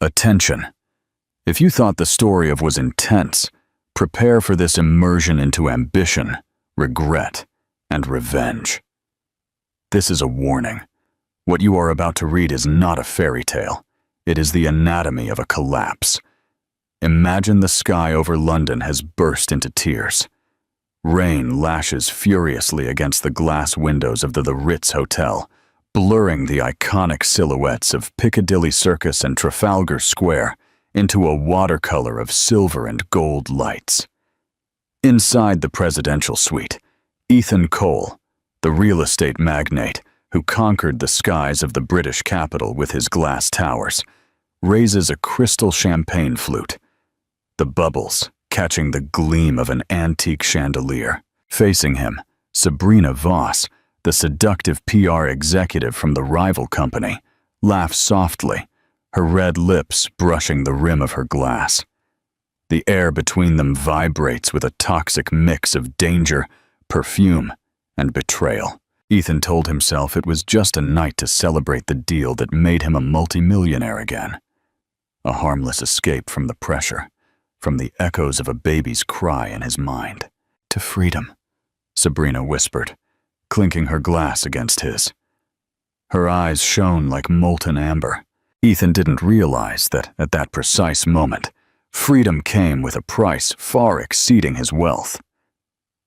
Attention. If you thought the story of was intense, prepare for this immersion into ambition, regret, and revenge. This is a warning. What you are about to read is not a fairy tale. It is the anatomy of a collapse. Imagine the sky over London has burst into tears. Rain lashes furiously against the glass windows of the Ritz Hotel, blurring the iconic silhouettes of Piccadilly Circus and Trafalgar Square into a watercolor of silver and gold lights. Inside the presidential suite, Ethan Cole, the real estate magnate who conquered the skies of the British capital with his glass towers, raises a crystal champagne flute, the bubbles catching the gleam of an antique chandelier. Facing him, Sabrina Voss, the seductive PR executive from the rival company, laughs softly, her red lips brushing the rim of her glass. The air between them vibrates with a toxic mix of danger, perfume, and betrayal. Ethan told himself it was just a night to celebrate the deal that made him a multimillionaire again. A harmless escape from the pressure, from the echoes of a baby's cry in his mind. To freedom, Sabrina whispered, clinking her glass against his. Her eyes shone like molten amber. Ethan didn't realize that at that precise moment, freedom came with a price far exceeding his wealth.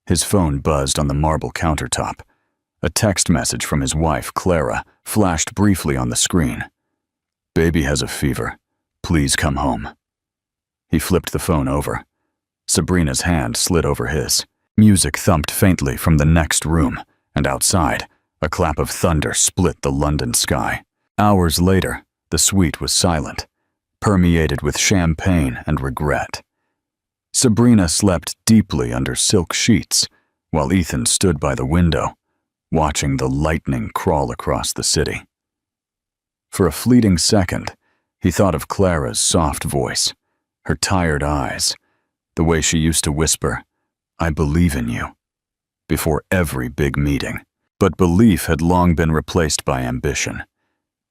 His phone buzzed on the marble countertop. A text message from his wife, Clara, flashed briefly on the screen. "Baby has a fever. Please come home." He flipped the phone over. Sabrina's hand slid over his. Music thumped faintly from the next room, and outside, a clap of thunder split the London sky. Hours later, the suite was silent, permeated with champagne and regret. Sabrina slept deeply under silk sheets, while Ethan stood by the window, watching the lightning crawl across the city. For a fleeting second, he thought of Clara's soft voice, her tired eyes, the way she used to whisper, "I believe in you," before every big meeting. But belief had long been replaced by ambition.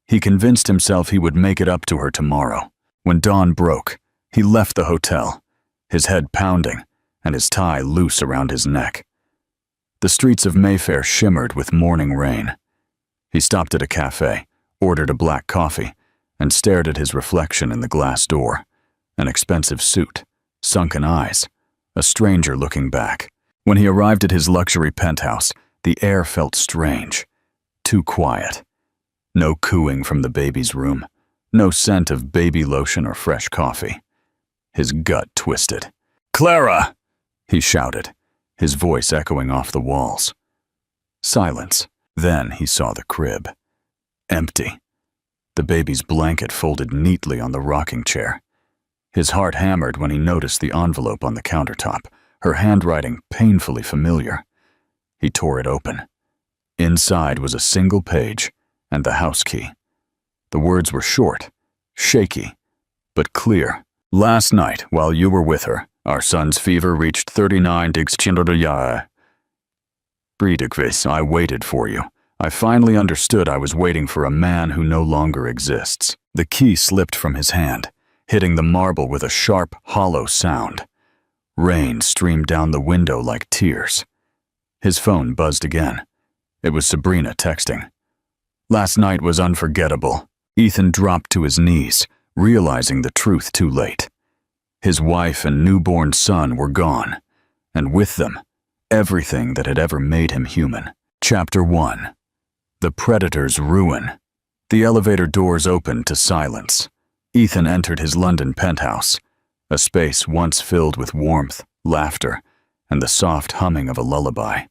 He convinced himself he would make it up to her tomorrow. When dawn broke, he left the hotel, his head pounding and his tie loose around his neck. The streets of Mayfair shimmered with morning rain. He stopped at a cafe, ordered a black coffee, and stared at his reflection in the glass door. An expensive suit, sunken eyes, a stranger looking back. When he arrived at his luxury penthouse, the air felt strange, too quiet. No cooing from the baby's room, no scent of baby lotion or fresh coffee. His gut twisted. "Clara!" he shouted, his voice echoing off the walls. Silence. Then he saw the crib. Empty. The baby's blanket folded neatly on the rocking chair. His heart hammered when he noticed the envelope on the countertop, her handwriting painfully familiar. He tore it open. Inside was a single page and the house key. The words were short, shaky, but clear. "Last night, while you were with her, our son's fever reached 39 degrees. I waited for you. I finally understood I was waiting for a man who no longer exists." The key slipped from his hand, hitting the marble with a sharp, hollow sound. Rain streamed down the window like tears. His phone buzzed again. It was Sabrina texting. "Last night was unforgettable." Ethan dropped to his knees, realizing the truth too late. His wife and newborn son were gone, and with them, everything that had ever made him human. Chapter 1. The Predator's Ruin. The elevator doors opened to silence. Ethan entered his London penthouse, a space once filled with warmth, laughter, and the soft humming of a lullaby.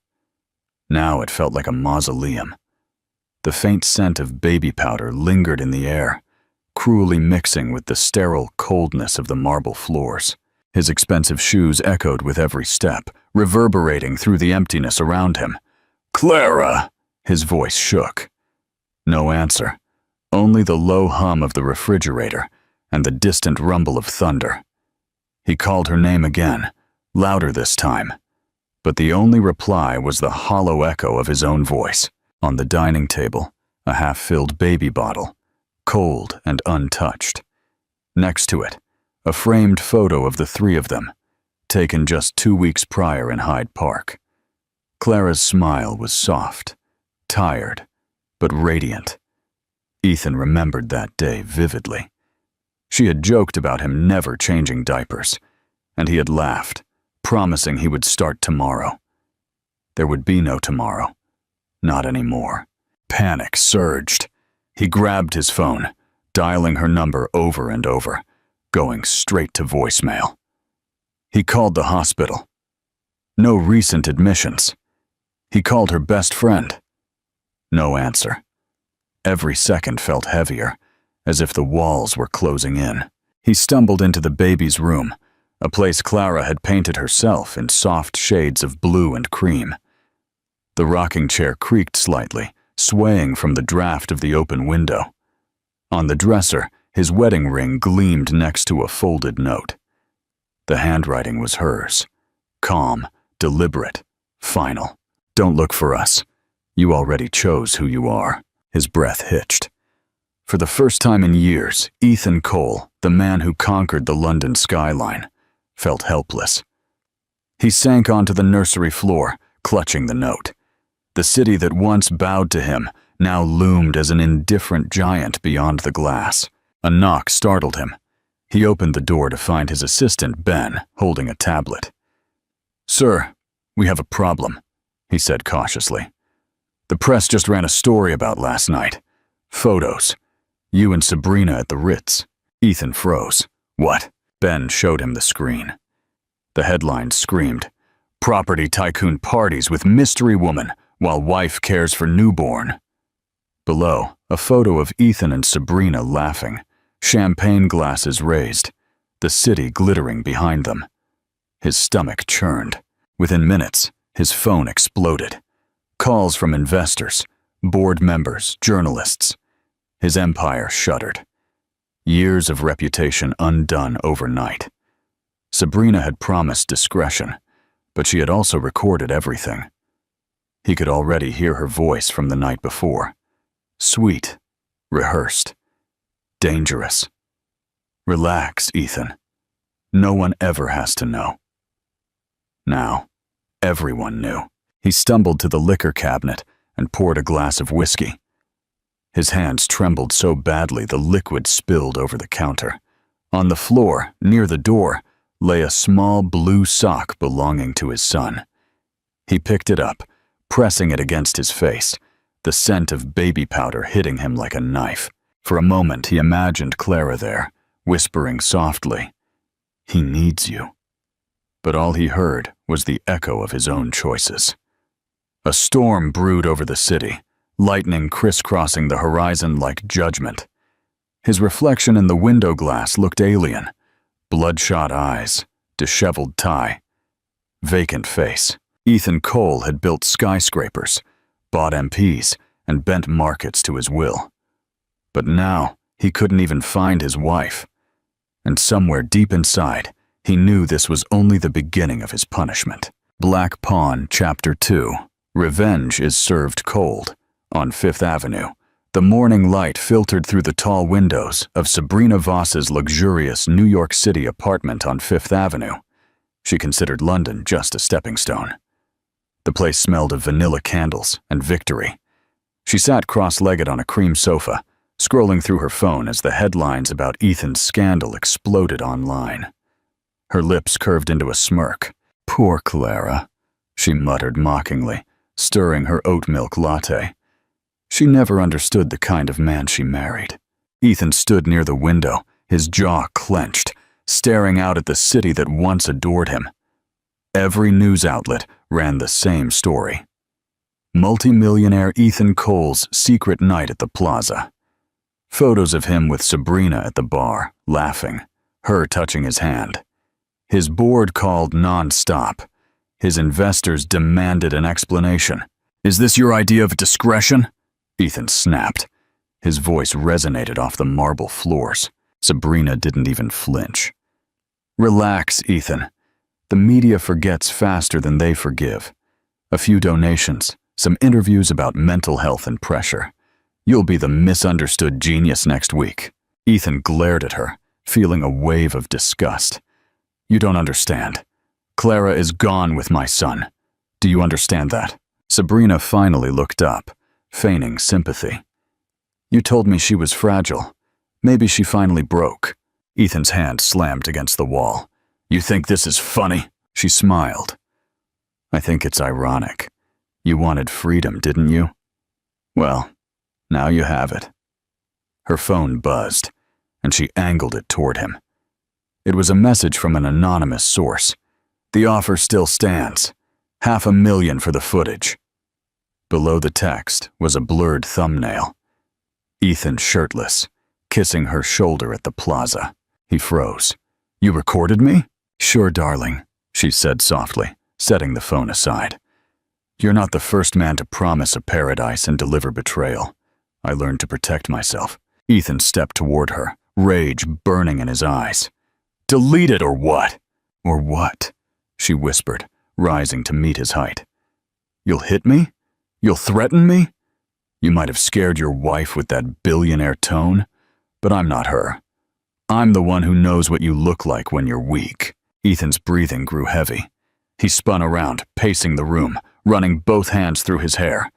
Now it felt like a mausoleum. The faint scent of baby powder lingered in the air, cruelly mixing with the sterile coldness of the marble floors. His expensive shoes echoed with every step, reverberating through the emptiness around him. "Clara!" His voice shook. No answer, only the low hum of the refrigerator and the distant rumble of thunder. He called her name again, louder this time, but the only reply was the hollow echo of his own voice. On the dining table, a half-filled baby bottle, cold and untouched. Next to it, a framed photo of the three of them, taken just 2 weeks prior in Hyde Park. Clara's smile was soft, tired, but radiant. Ethan remembered that day vividly. She had joked about him never changing diapers, and he had laughed, promising he would start tomorrow. There would be no tomorrow. Not anymore. Panic surged. He grabbed his phone, dialing her number over and over, going straight to voicemail. He called the hospital. No recent admissions. He called her best friend. No answer. Every second felt heavier, as if the walls were closing in. He stumbled into the baby's room, a place Clara had painted herself in soft shades of blue and cream. The rocking chair creaked slightly, swaying from the draft of the open window. On the dresser, his wedding ring gleamed next to a folded note. The handwriting was hers. Calm, deliberate, final. "Don't look for us. You already chose who you are." His breath hitched. For the first time in years, Ethan Cole, the man who conquered the London skyline, felt helpless. He sank onto the nursery floor, clutching the note. The city that once bowed to him now loomed as an indifferent giant beyond the glass. A knock startled him. He opened the door to find his assistant, Ben, holding a tablet. "Sir, we have a problem," he said cautiously. "The press just ran a story about last night. Photos. You and Sabrina at the Ritz." Ethan froze. "What?" Ben showed him the screen. The headline screamed, "Property tycoon parties with mystery woman while wife cares for newborn." Below, a photo of Ethan and Sabrina laughing, champagne glasses raised, the city glittering behind them. His stomach churned. Within minutes, his phone exploded. Calls from investors, board members, journalists. His empire shuddered. Years of reputation undone overnight. Sabrina had promised discretion, but she had also recorded everything. He could already hear her voice from the night before. Sweet, rehearsed, dangerous. "Relax, Ethan. No one ever has to know." Now, everyone knew. He stumbled to the liquor cabinet and poured a glass of whiskey. His hands trembled so badly the liquid spilled over the counter. On the floor, near the door, lay a small blue sock belonging to his son. He picked it up, pressing it against his face, the scent of baby powder hitting him like a knife. For a moment he imagined Clara there, whispering softly, "He needs you." But all he heard was the echo of his own choices. A storm brewed over the city, lightning crisscrossing the horizon like judgment. His reflection in the window glass looked alien. Bloodshot eyes, disheveled tie, vacant face. Ethan Cole had built skyscrapers, bought MPs, and bent markets to his will. But now he couldn't even find his wife. And somewhere deep inside, he knew this was only the beginning of his punishment. Black Pawn, Chapter 2. Revenge is served cold. On Fifth Avenue, the morning light filtered through the tall windows of Sabrina Voss's luxurious New York City apartment on Fifth Avenue. She considered London just a stepping stone. The place smelled of vanilla candles and victory. She sat cross-legged on a cream sofa, scrolling through her phone as the headlines about Ethan's scandal exploded online. Her lips curved into a smirk. "Poor Clara," she muttered mockingly, stirring her oat milk latte. She never understood the kind of man she married. Ethan stood near the window, his jaw clenched, staring out at the city that once adored him. Every news outlet ran the same story. Multimillionaire Ethan Cole's secret night at the plaza. Photos of him with Sabrina at the bar, laughing, her touching his hand. His board called non-stop. His investors demanded an explanation. "Is this your idea of discretion?" Ethan snapped. His voice resonated off the marble floors. Sabrina didn't even flinch. "Relax, Ethan. The media forgets faster than they forgive. A few donations, some interviews about mental health and pressure. You'll be the misunderstood genius next week." Ethan glared at her, feeling a wave of disgust. "You don't understand. Clara is gone with my son. Do you understand that?" Sabrina finally looked up, feigning sympathy. "You told me she was fragile. Maybe she finally broke." Ethan's hand slammed against the wall. "You think this is funny?" She smiled. "I think it's ironic. You wanted freedom, didn't you? Well, now you have it." Her phone buzzed, and she angled it toward him. It was a message from an anonymous source. "The offer still stands. $500,000 for the footage." Below the text was a blurred thumbnail. Ethan shirtless, kissing her shoulder at the plaza. He froze. "You recorded me?" "Sure, darling," she said softly, setting the phone aside. "You're not the first man to promise a paradise and deliver betrayal. I learned to protect myself." Ethan stepped toward her, rage burning in his eyes. "Delete it or what?" "Or what?" she whispered, rising to meet his height. "You'll hit me? You'll threaten me? You might have scared your wife with that billionaire tone, but I'm not her. I'm the one who knows what you look like when you're weak." Ethan's breathing grew heavy. He spun around, pacing the room, running both hands through his hair.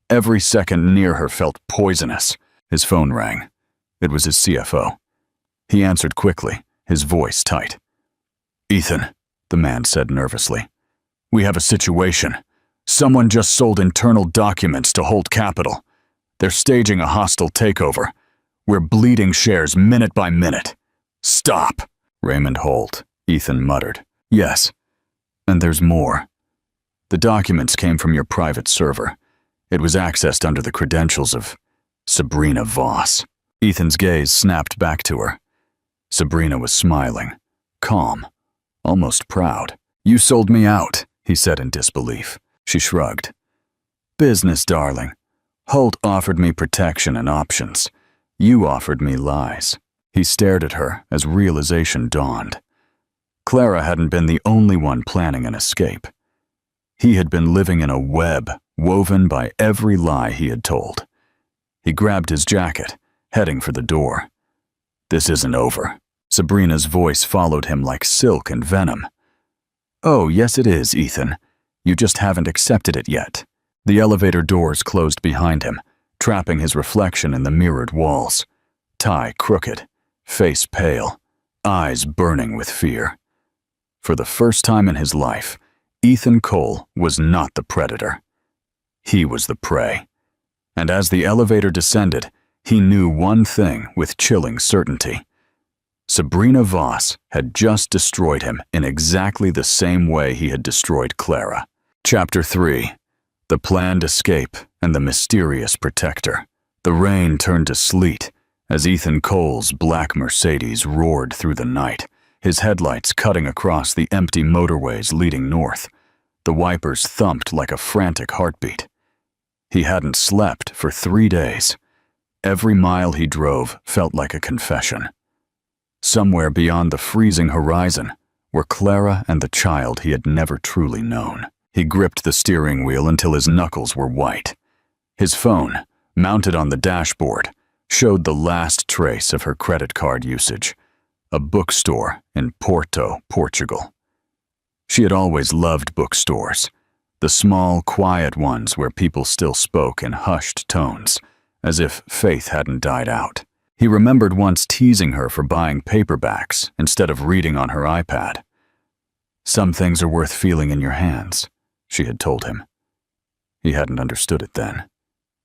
Every second near her felt poisonous. His phone rang. It was his CFO. He answered quickly, his voice tight. "Ethan," the man said nervously, "we have a situation. Someone just sold internal documents to hold capital. They're staging a hostile takeover. We're bleeding shares minute by minute." "Stop!" "Raymond Holt," Ethan muttered. "Yes. And there's more. The documents came from your private server. It was accessed under the credentials of Sabrina Voss." Ethan's gaze snapped back to her. Sabrina was smiling, calm, almost proud. "You sold me out," he said in disbelief. She shrugged. "Business, darling. Holt offered me protection and options. You offered me lies." He stared at her as realization dawned. Clara hadn't been the only one planning an escape. He had been living in a web woven by every lie he had told. He grabbed his jacket, heading for the door. "This isn't over." Sabrina's voice followed him like silk and venom. "Oh, yes it is, Ethan. You just haven't accepted it yet." The elevator doors closed behind him, trapping his reflection in the mirrored walls. Tie crooked, face pale, eyes burning with fear. For the first time in his life, Ethan Cole was not the predator. He was the prey. And as the elevator descended, he knew one thing with chilling certainty. Sabrina Voss had just destroyed him in exactly the same way he had destroyed Clara. Chapter 3. The Planned Escape and the Mysterious Protector. The rain turned to sleet as Ethan Cole's black Mercedes roared through the night, his headlights cutting across the empty motorways leading north. The wipers thumped like a frantic heartbeat. He hadn't slept for 3 days. Every mile he drove felt like a confession. Somewhere beyond the freezing horizon were Clara and the child he had never truly known. He gripped the steering wheel until his knuckles were white. His phone, mounted on the dashboard, showed the last trace of her credit card usage. A bookstore in Porto, Portugal. She had always loved bookstores, the small, quiet ones where people still spoke in hushed tones, as if faith hadn't died out. He remembered once teasing her for buying paperbacks instead of reading on her iPad. "Some things are worth feeling in your hands," she had told him. He hadn't understood it then.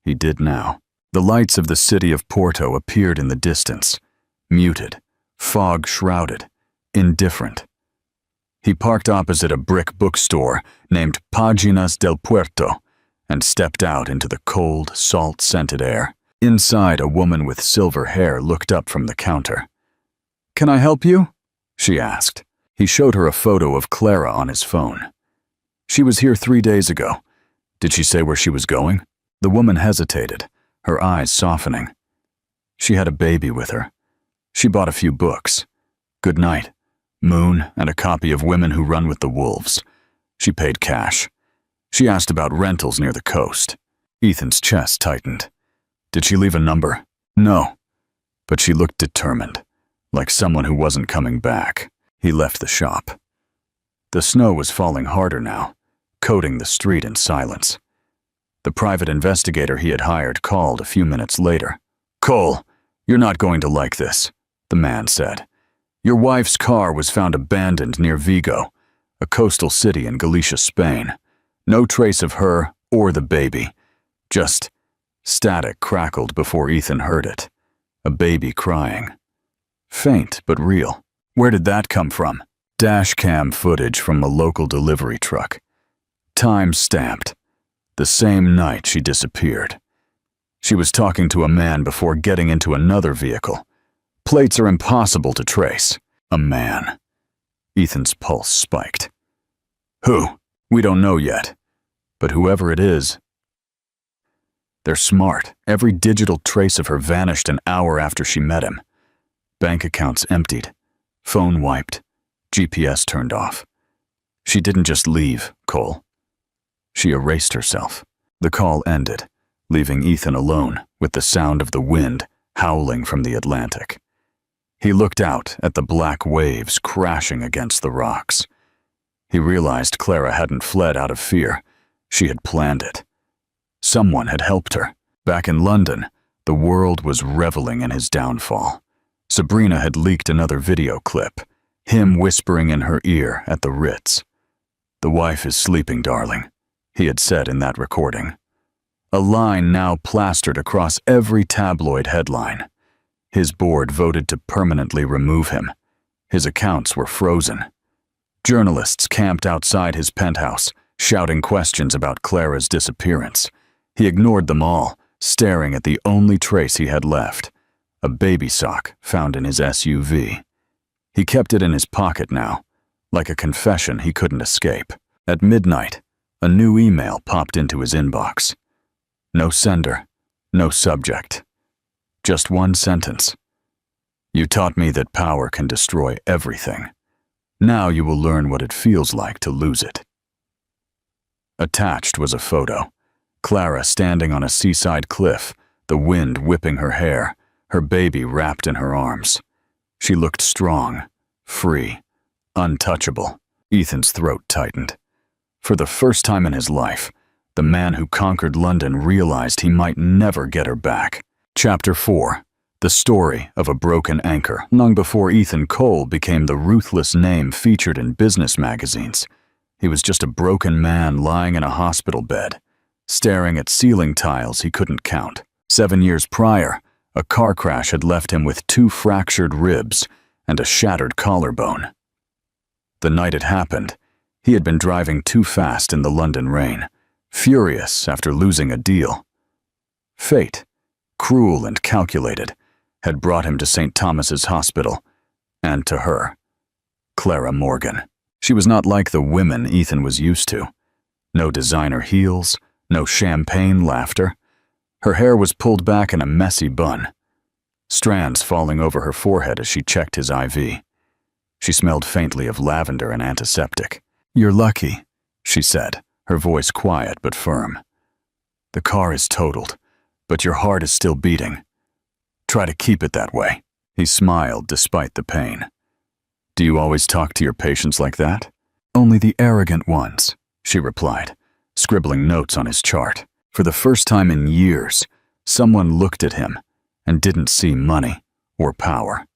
He did now. The lights of the city of Porto appeared in the distance, muted, fog-shrouded, indifferent. He parked opposite a brick bookstore named Páginas del Puerto and stepped out into the cold, salt-scented air. Inside, a woman with silver hair looked up from the counter. "Can I help you?" she asked. He showed her a photo of Clara on his phone. "She was here 3 days ago. Did she say where she was going?" The woman hesitated, her eyes softening. "She had a baby with her. She bought a few books. Good Night, Moon, and a copy of Women Who Run with the Wolves. She paid cash. She asked about rentals near the coast." Ethan's chest tightened. "Did she leave a number?" "No, but she looked determined. like someone who wasn't coming back. He left the shop. The snow was falling harder now, coating the street in silence. The private investigator he had hired called a few minutes later. "Cole, you're not going to like this," the man said. "Your wife's car was found abandoned near Vigo, a coastal city in Galicia, Spain. No trace of her or the baby. Just static crackled before Ethan heard it. A baby crying. Faint but real. Where did that come from? Dash cam footage from a local delivery truck. Time stamped. The same night she disappeared. She was talking to a man before getting into another vehicle. Plates are impossible to trace. A man. Ethan's pulse spiked. Who? We don't know yet. But whoever it is, they're smart. Every digital trace of her vanished an hour after she met him. Bank accounts emptied. Phone wiped. GPS turned off. She didn't just leave, Cole. She erased herself. The call ended, leaving Ethan alone with the sound of the wind howling from the Atlantic. He looked out at the black waves crashing against the rocks. He realized Clara hadn't fled out of fear. She had planned it. Someone had helped her. Back in London, the world was reveling in his downfall. Sabrina had leaked another video clip, him whispering in her ear at the Ritz. "The wife is sleeping, darling," he had said in that recording. A line now plastered across every tabloid headline. His board voted to permanently remove him. His accounts were frozen. Journalists camped outside his penthouse, shouting questions about Clara's disappearance. He ignored them all, staring at the only trace he had left, a baby sock found in his SUV. He kept it in his pocket now, like a confession he couldn't escape. At midnight, a new email popped into his inbox. No sender, no subject. Just one sentence. "You taught me that power can destroy everything. Now you will learn what it feels like to lose it." Attached was a photo. Clara standing on a seaside cliff, the wind whipping her hair, her baby wrapped in her arms. She looked strong, free, untouchable. Ethan's throat tightened. For the first time in his life, the man who conquered London realized he might never get her back. Chapter 4. The story of a broken anchor. Long before Ethan Cole became the ruthless name featured in business magazines, he was just a broken man lying in a hospital bed, staring at ceiling tiles he couldn't count. 7 years prior, a car crash had left him with 2 fractured ribs and a shattered collarbone. The night it happened, he had been driving too fast in the London rain, furious after losing a deal. Fate, cruel and calculated, had brought him to St. Thomas's Hospital, and to her, Clara Morgan. She was not like the women Ethan was used to. No designer heels, no champagne laughter. Her hair was pulled back in a messy bun, strands falling over her forehead as she checked his IV. She smelled faintly of lavender and antiseptic. "You're lucky," she said, her voice quiet but firm. "The car is totaled, but your heart is still beating. Try to keep it that way." He smiled despite the pain. "Do you always talk to your patients like that?" "Only the arrogant ones," she replied, scribbling notes on his chart. For the first time in years, someone looked at him and didn't see money or power.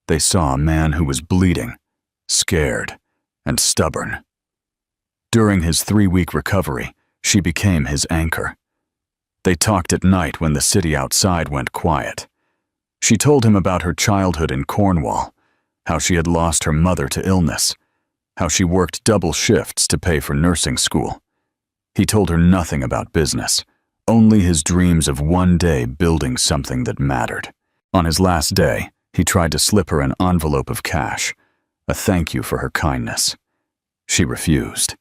They saw a man who was bleeding, scared, and stubborn. During his 3-week recovery, she became his anchor. They talked at night when the city outside went quiet. She told him about her childhood in Cornwall, how she had lost her mother to illness, how she worked double shifts to pay for nursing school. He told her nothing about business, only his dreams of one day building something that mattered. On his last day, he tried to slip her an envelope of cash, a thank you for her kindness. She refused.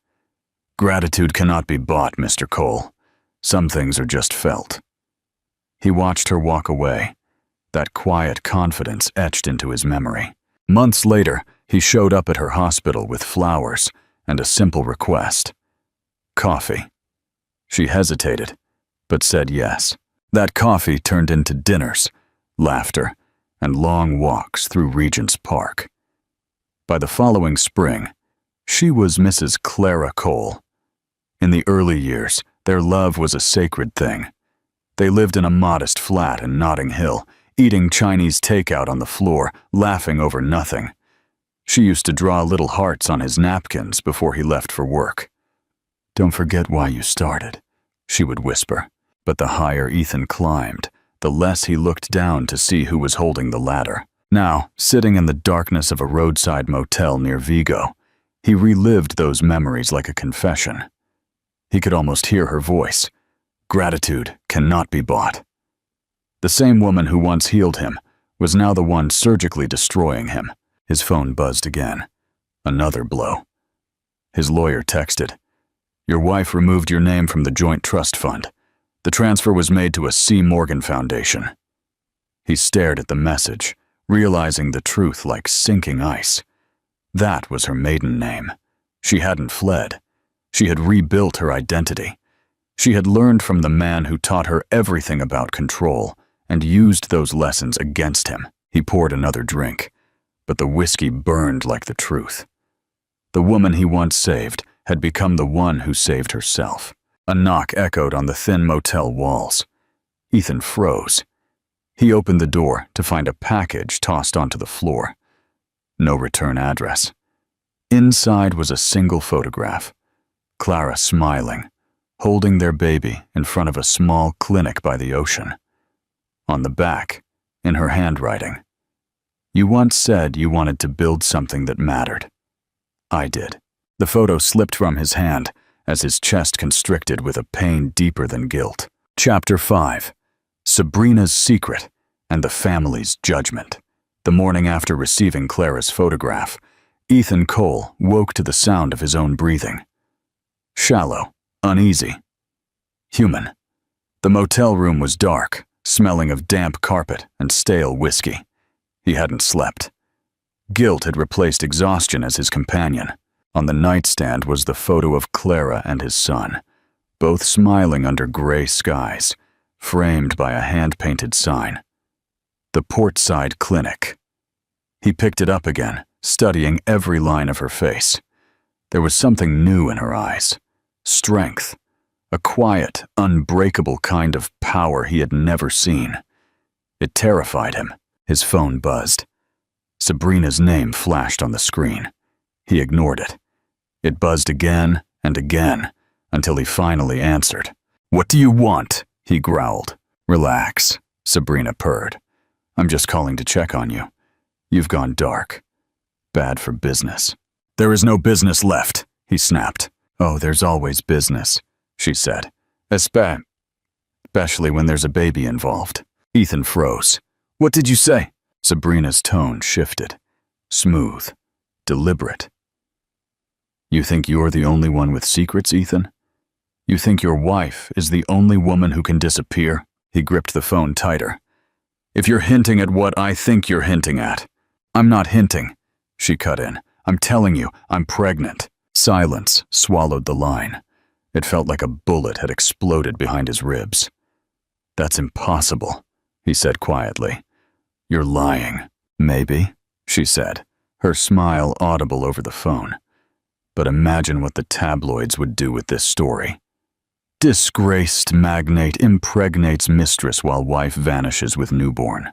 "Gratitude cannot be bought, Mr. Cole. Some things are just felt." He watched her walk away, that quiet confidence etched into his memory. Months later, he showed up at her hospital with flowers and a simple request. Coffee. She hesitated, but said yes. That coffee turned into dinners, laughter, and long walks through Regent's Park. By the following spring, she was Mrs. Clara Cole. In the early years, their love was a sacred thing. They lived in a modest flat in Notting Hill, eating Chinese takeout on the floor, laughing over nothing. She used to draw little hearts on his napkins before he left for work. "Don't forget why you started," she would whisper. But the higher Ethan climbed, the less he looked down to see who was holding the ladder. Now, sitting in the darkness of a roadside motel near Vigo, he relived those memories like a confession. He could almost hear her voice. Gratitude cannot be bought. The same woman who once healed him was now the one surgically destroying him. His phone buzzed again. Another blow. His lawyer texted, "Your wife removed your name from the joint trust fund. The transfer was made to a C. Morgan Foundation." He stared at the message, realizing the truth like sinking ice. That was her maiden name. She hadn't fled. She had rebuilt her identity. She had learned from the man who taught her everything about control and used those lessons against him. He poured another drink, but the whiskey burned like the truth. The woman he once saved had become the one who saved herself. A knock echoed on the thin motel walls. Ethan froze. He opened the door to find a package tossed onto the floor. No return address. Inside was a single photograph. Clara smiling, holding their baby in front of a small clinic by the ocean. On the back, in her handwriting, "You once said you wanted to build something that mattered. I did." The photo slipped from his hand as his chest constricted with a pain deeper than guilt. Chapter 5. Sabrina's Secret and the Family's Judgment. The morning after receiving Clara's photograph, Ethan Cole woke to the sound of his own breathing. Shallow, uneasy, human. The motel room was dark, smelling of damp carpet and stale whiskey. He hadn't slept. Guilt had replaced exhaustion as his companion. On the nightstand was the photo of Clara and his son, both smiling under gray skies, framed by a hand-painted sign. The Portside Clinic. He picked it up again, studying every line of her face. There was something new in her eyes. Strength. A quiet, unbreakable kind of power he had never seen. It terrified him. His phone buzzed. Sabrina's name flashed on the screen. He ignored it. It buzzed again and again, until he finally answered. "What do you want?" he growled. "Relax," Sabrina purred. "I'm just calling to check on you. You've gone dark. Bad for business." "There is no business left," he snapped. "Oh, there's always business," she said. Especially when there's a baby involved." Ethan froze. "What did you say?" Sabrina's tone shifted. Smooth. Deliberate. "You think you're the only one with secrets, Ethan? You think your wife is the only woman who can disappear?" He gripped the phone tighter. "If you're hinting at what I think you're hinting at." "I'm not hinting," she cut in. "I'm telling you, I'm pregnant." Silence swallowed the line. It felt like a bullet had exploded behind his ribs. "That's impossible," he said quietly. "You're lying." "Maybe," she said, her smile audible over the phone. "But imagine what the tabloids would do with this story. Disgraced magnate impregnates mistress while wife vanishes with newborn.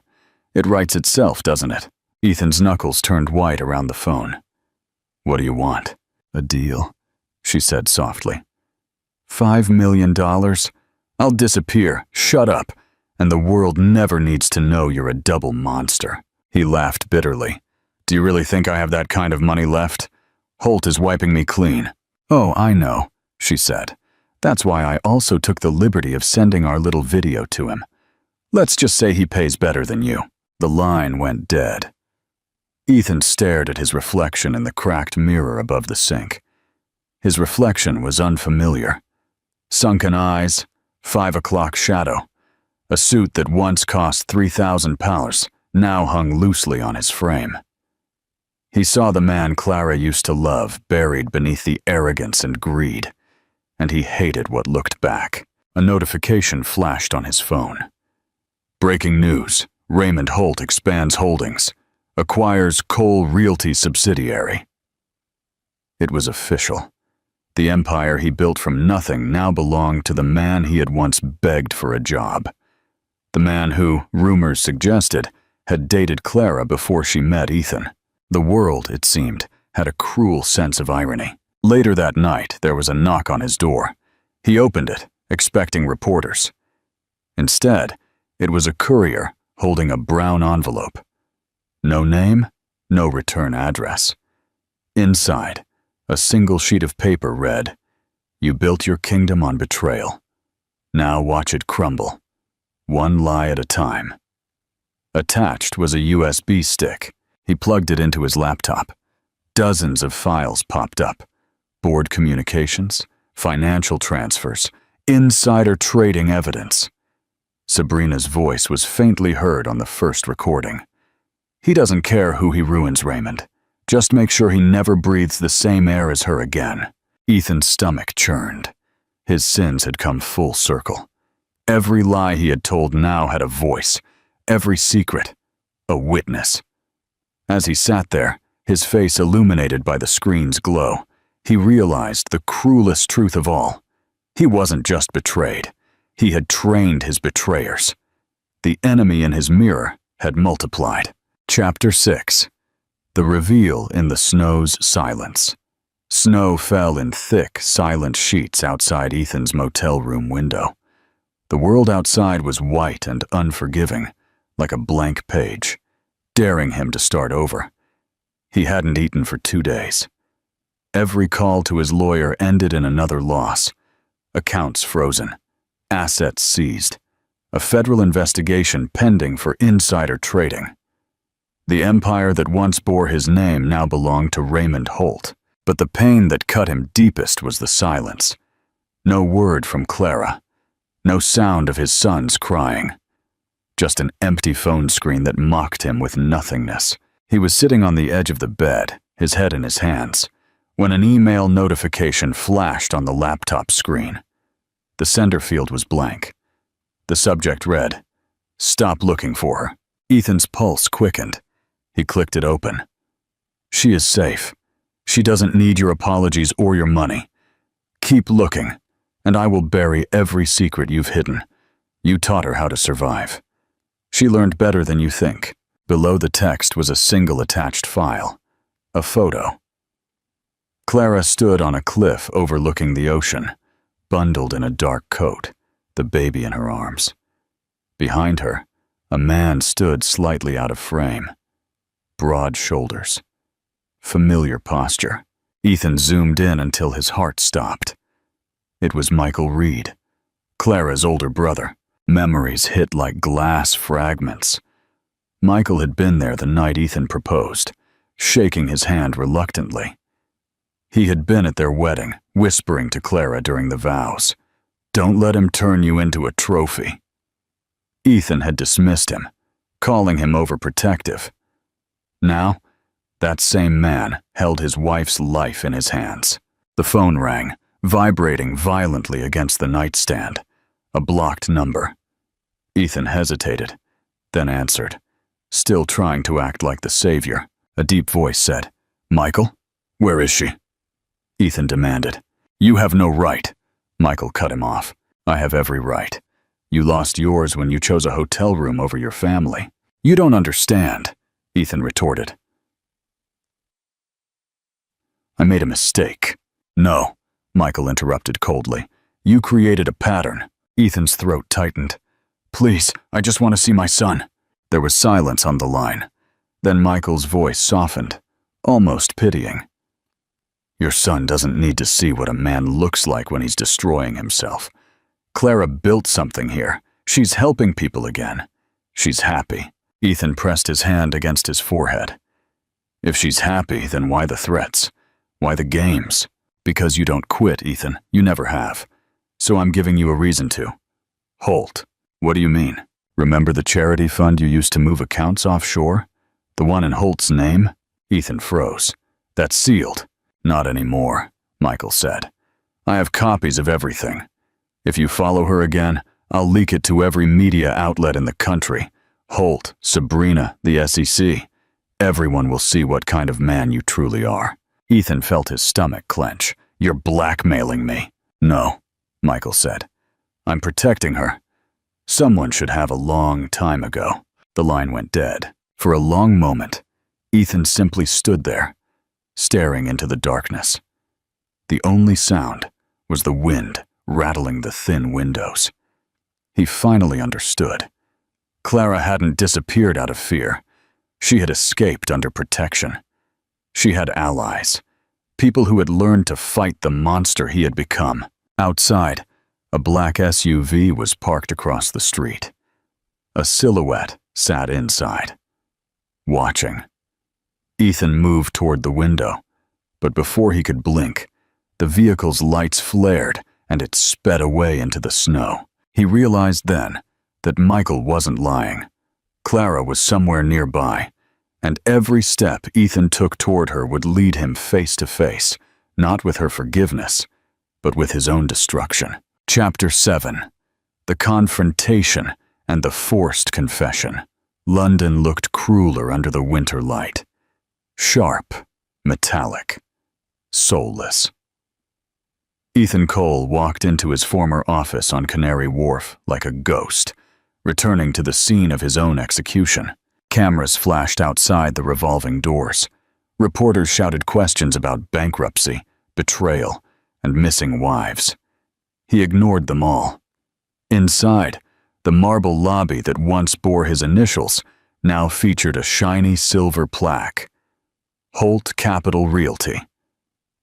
It writes itself, doesn't it?" Ethan's knuckles turned white around the phone. "What do you want?" "A deal," she said softly. $5 million? I'll disappear, shut up, and the world never needs to know you're a double monster." He laughed bitterly. "Do you really think I have that kind of money left? Holt is wiping me clean." "Oh, I know," she said. "That's why I also took the liberty of sending our little video to him. Let's just say he pays better than you." The line went dead. Ethan stared at his reflection in the cracked mirror above the sink. His reflection was unfamiliar. Sunken eyes, 5 o'clock shadow. A suit that once cost £3,000 now hung loosely on his frame. He saw the man Clara used to love buried beneath the arrogance and greed, and he hated what looked back. A notification flashed on his phone. "Breaking news. Raymond Holt expands holdings, acquires Cole Realty subsidiary. It was official. The empire he built from nothing now belonged to the man he had once begged for a job. The man who, rumors suggested, had dated Clara before she met Ethan. The world, it seemed, had a cruel sense of irony. Later that night, there was a knock on his door. He opened it, expecting reporters. Instead, it was a courier holding a brown envelope. No name, no return address. Inside, a single sheet of paper read, "You built your kingdom on betrayal. Now watch it crumble, one lie at a time." Attached was a USB stick. He plugged it into his laptop. Dozens of files popped up. Board communications, financial transfers, insider trading evidence. Sabrina's voice was faintly heard on the first recording. "He doesn't care who he ruins, Raymond. Just make sure he never breathes the same air as her again." Ethan's stomach churned. His sins had come full circle. Every lie he had told now had a voice, every secret, a witness. As he sat there, his face illuminated by the screen's glow, he realized the cruelest truth of all. He wasn't just betrayed. He had trained his betrayers. The enemy in his mirror had multiplied. Chapter 6. The reveal in the snow's silence. Snow fell in thick, silent sheets outside Ethan's motel room window. The world outside was white and unforgiving, like a blank page, daring him to start over. He hadn't eaten for 2 days. Every call to his lawyer ended in another loss. Accounts frozen, assets seized, a federal investigation pending for insider trading. The empire that once bore his name now belonged to Raymond Holt, but the pain that cut him deepest was the silence. No word from Clara, no sound of his sons crying. Just an empty phone screen that mocked him with nothingness. He was sitting on the edge of the bed, his head in his hands, when an email notification flashed on the laptop screen. The sender field was blank. The subject read, "Stop looking for her." Ethan's pulse quickened. He clicked it open. "She is safe. She doesn't need your apologies or your money. Keep looking, and I will bury every secret you've hidden. You taught her how to survive. She learned better than you think." Below the text was a single attached file, a photo. Clara stood on a cliff overlooking the ocean, bundled in a dark coat, the baby in her arms. Behind her, a man stood slightly out of frame. Broad shoulders. Familiar posture. Ethan zoomed in until his heart stopped. It was Michael Reed, Clara's older brother. Memories hit like glass fragments. Michael had been there the night Ethan proposed, shaking his hand reluctantly. He had been at their wedding, whispering to Clara during the vows, "Don't let him turn you into a trophy." Ethan had dismissed him, calling him overprotective. Now, that same man held his wife's life in his hands. The phone rang, vibrating violently against the nightstand. A blocked number. Ethan hesitated, then answered, still trying to act like the savior. A deep voice said, "Michael, where is she?" Ethan demanded. "You have no right." Michael cut him off. "I have every right. You lost yours when you chose a hotel room over your family." "You don't understand," Ethan retorted. "I made a mistake." "No," Michael interrupted coldly. "You created a pattern." Ethan's throat tightened. "Please, I just want to see my son." There was silence on the line. Then Michael's voice softened, almost pitying. "Your son doesn't need to see what a man looks like when he's destroying himself. Clara built something here. She's helping people again. She's happy." Ethan pressed his hand against his forehead. "If she's happy, then why the threats? Why the games?" "Because you don't quit, Ethan. You never have. So I'm giving you a reason to." "Holt, what do you mean? Remember the charity fund you used to move accounts offshore? The one in Holt's name?" Ethan froze. "That's sealed." "Not anymore," Michael said. "I have copies of everything. If you follow her again, I'll leak it to every media outlet in the country. Holt, Sabrina, the SEC. Everyone will see what kind of man you truly are. Ethan felt his stomach clench. You're blackmailing me. No, Michael said. I'm protecting her. Someone should have a long time ago. The line went dead. For a long moment, Ethan simply stood there, staring into the darkness. The only sound was the wind rattling the thin windows. He finally understood. Clara hadn't disappeared out of fear. She had escaped under protection. She had allies, people who had learned to fight the monster he had become. Outside, a black SUV was parked across the street. A silhouette sat inside, watching. Ethan moved toward the window, but before he could blink, the vehicle's lights flared and it sped away into the snow. He realized then that Michael wasn't lying. Clara was somewhere nearby, and every step Ethan took toward her would lead him face to face, not with her forgiveness, but with his own destruction. Chapter 7. The Confrontation and the Forced Confession. London looked crueler under the winter light. Sharp, metallic, soulless. Ethan Cole walked into his former office on Canary Wharf like a ghost, returning to the scene of his own execution. Cameras flashed outside the revolving doors. Reporters shouted questions about bankruptcy, betrayal, and missing wives. He ignored them all. Inside, the marble lobby that once bore his initials now featured a shiny silver plaque. Holt Capital Realty.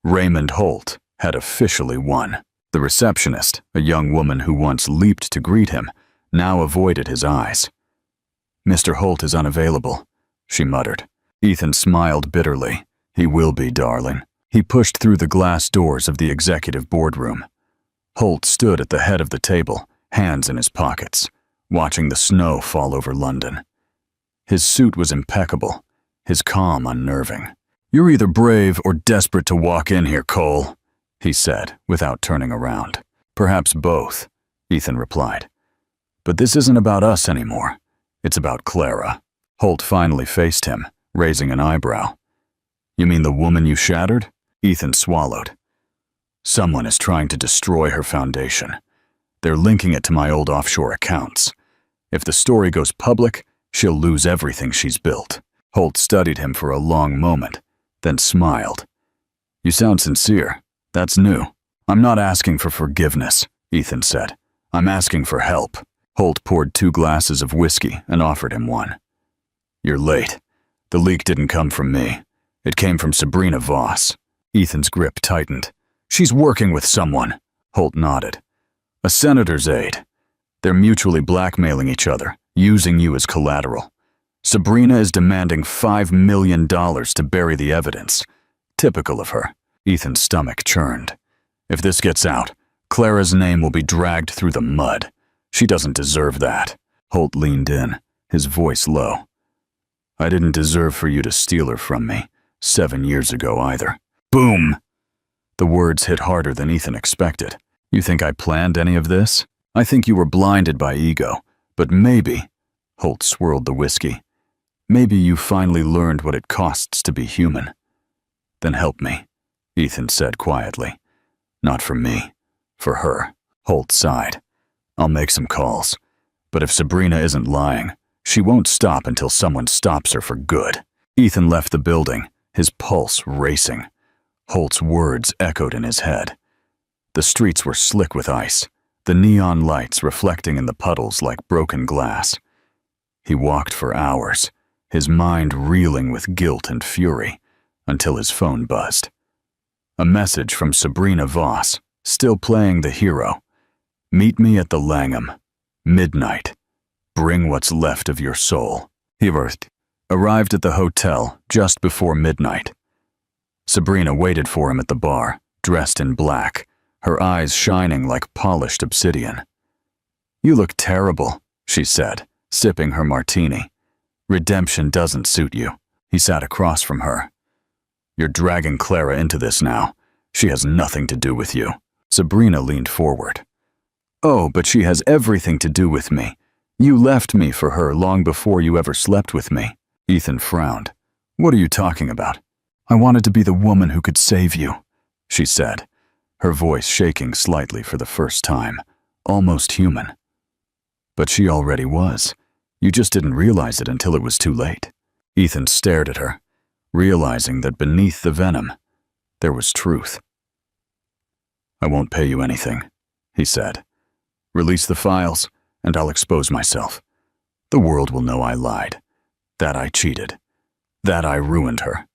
Raymond Holt had officially won. The receptionist, a young woman who once leaped to greet him, now avoided his eyes. Mr. Holt is unavailable, she muttered. Ethan smiled bitterly. He will be, darling. He pushed through the glass doors of the executive boardroom. Holt stood at the head of the table, hands in his pockets, watching the snow fall over London. His suit was impeccable, his calm unnerving. You're either brave or desperate to walk in here, Cole, he said, without turning around. Perhaps both, Ethan replied. But this isn't about us anymore. It's about Clara. Holt finally faced him, raising an eyebrow. You mean the woman you shattered? Ethan swallowed. Someone is trying to destroy her foundation. They're linking it to my old offshore accounts. If the story goes public, she'll lose everything she's built. Holt studied him for a long moment, then smiled. You sound sincere. That's new. I'm not asking for forgiveness, Ethan said. I'm asking for help. Holt poured 2 glasses of whiskey and offered him one. You're late. The leak didn't come from me. It came from Sabrina Voss. Ethan's grip tightened. She's working with someone. Holt nodded. A senator's aide. They're mutually blackmailing each other, using you as collateral. Sabrina is demanding $5 million to bury the evidence. Typical of her. Ethan's stomach churned. If this gets out, Clara's name will be dragged through the mud. She doesn't deserve that. Holt leaned in, his voice low. I didn't deserve for you to steal her from me 7 years ago either. Boom! The words hit harder than Ethan expected. You think I planned any of this? I think you were blinded by ego, but maybe, Holt swirled the whiskey, maybe you finally learned what it costs to be human. Then help me, Ethan said quietly. Not for me, for her. Holt sighed. I'll make some calls, but if Sabrina isn't lying, she won't stop until someone stops her for good. Ethan left the building, his pulse racing. Holt's words echoed in his head. The streets were slick with ice, the neon lights reflecting in the puddles like broken glass. He walked for hours, his mind reeling with guilt and fury, until his phone buzzed. A message from Sabrina Voss, still playing the hero. Meet me at the Langham. Midnight. Bring what's left of your soul. He arrived at the hotel just before midnight. Sabrina waited for him at the bar, dressed in black, her eyes shining like polished obsidian. You look terrible, she said, sipping her martini. Redemption doesn't suit you. He sat across from her. You're dragging Clara into this now. She has nothing to do with you. Sabrina leaned forward. Oh, but she has everything to do with me. You left me for her long before you ever slept with me. Ethan frowned. What are you talking about? I wanted to be the woman who could save you, she said, her voice shaking slightly for the first time, almost human. But she already was. You just didn't realize it until it was too late. Ethan stared at her, realizing that beneath the venom, there was truth. I won't pay you anything, he said. Release the files, and I'll expose myself. The world will know I lied, that I cheated, that I ruined her.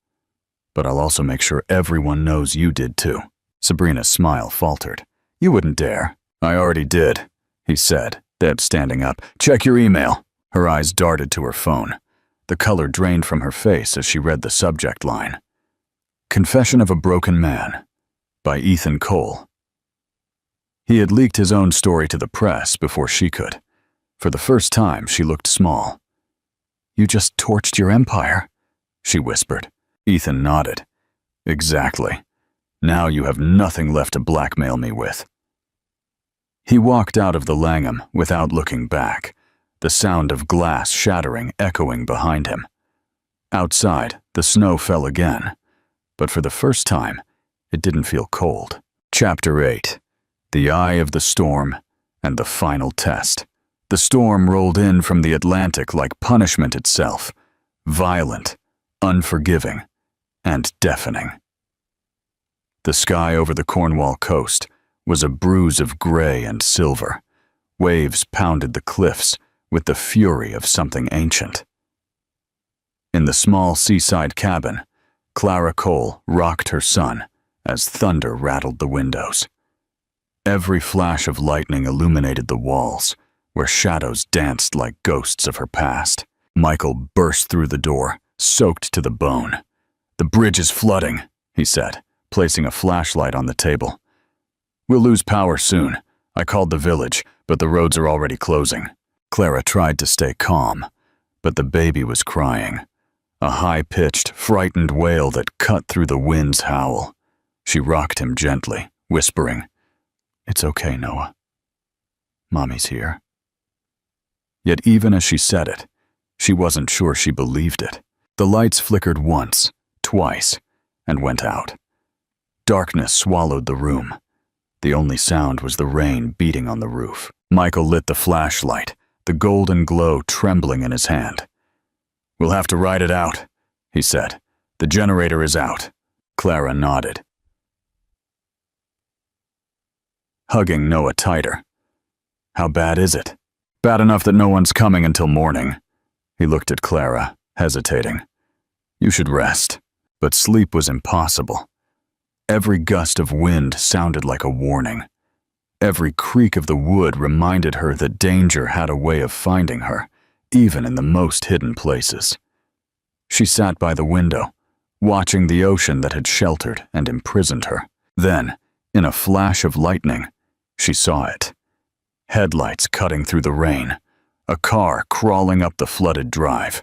But I'll also make sure everyone knows you did too. Sabrina's smile faltered. You wouldn't dare. I already did, he said, then standing up. Check your email. Her eyes darted to her phone. The color drained from her face as she read the subject line. Confession of a Broken Man, by Ethan Cole. He had leaked his own story to the press before she could. For the first time, she looked small. You just torched your empire, she whispered. Ethan nodded. Exactly. Now you have nothing left to blackmail me with. He walked out of the Langham without looking back, the sound of glass shattering echoing behind him. Outside, the snow fell again, but for the first time, it didn't feel cold. Chapter 8. The Eye of the Storm and the Final Test. The storm rolled in from the Atlantic like punishment itself, violent, unforgiving, and deafening. The sky over the Cornwall coast was a bruise of gray and silver. Waves pounded the cliffs with the fury of something ancient. In the small seaside cabin, Clara Cole rocked her son as thunder rattled the windows. Every flash of lightning illuminated the walls, where shadows danced like ghosts of her past. Michael burst through the door, soaked to the bone. The bridge is flooding, he said, placing a flashlight on the table. We'll lose power soon. I called the village, but the roads are already closing. Clara tried to stay calm, but the baby was crying. A high-pitched, frightened wail that cut through the wind's howl. She rocked him gently, whispering, It's okay, Noah. Mommy's here. Yet even as she said it, she wasn't sure she believed it. The lights flickered once, twice, and went out. Darkness swallowed the room. The only sound was the rain beating on the roof. Michael lit the flashlight, the golden glow trembling in his hand. We'll have to ride it out, he said. The generator is out. Clara nodded, hugging Noah tighter. How bad is it? Bad enough that no one's coming until morning. He looked at Clara, hesitating. You should rest. But sleep was impossible. Every gust of wind sounded like a warning. Every creak of the wood reminded her that danger had a way of finding her, even in the most hidden places. She sat by the window, watching the ocean that had sheltered and imprisoned her. Then, in a flash of lightning, she saw it. Headlights cutting through the rain, a car crawling up the flooded drive.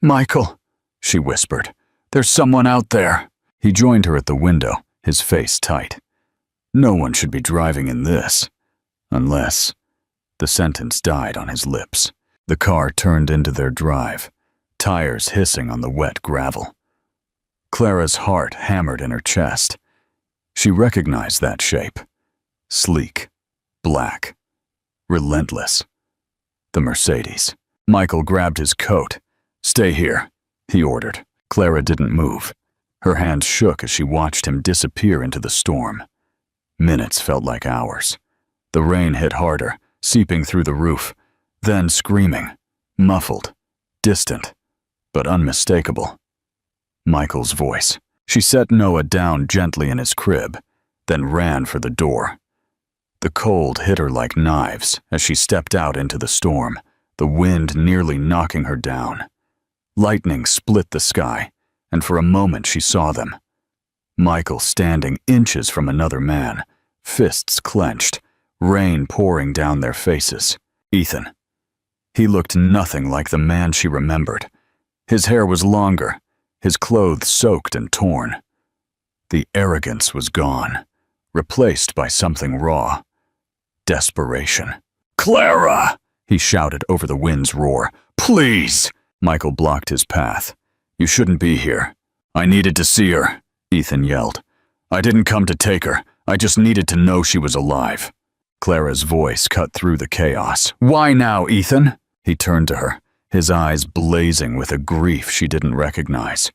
Michael, she whispered, there's someone out there. He joined her at the window, his face tight. No one should be driving in this, unless... The sentence died on his lips. The car turned into their drive, tires hissing on the wet gravel. Clara's heart hammered in her chest. She recognized that shape. Sleek, black, relentless. The Mercedes. Michael grabbed his coat. Stay here, he ordered. Clara didn't move. Her hands shook as she watched him disappear into the storm. Minutes felt like hours. The rain hit harder, seeping through the roof, then screaming, muffled, distant, but unmistakable. Michael's voice. She set Noah down gently in his crib, then ran for the door. The cold hit her like knives as she stepped out into the storm, the wind nearly knocking her down. Lightning split the sky, and for a moment she saw them. Michael standing inches from another man, fists clenched, rain pouring down their faces. Ethan. He looked nothing like the man she remembered. His hair was longer, his clothes soaked and torn. The arrogance was gone, replaced by something raw. Desperation. Clara! he shouted over the wind's roar. "Please!" Michael blocked his path. "You shouldn't be here." "I needed to see her," Ethan yelled. "I didn't come to take her. I just needed to know she was alive." Clara's voice cut through the chaos. "Why now, Ethan?" He turned to her, his eyes blazing with a grief she didn't recognize.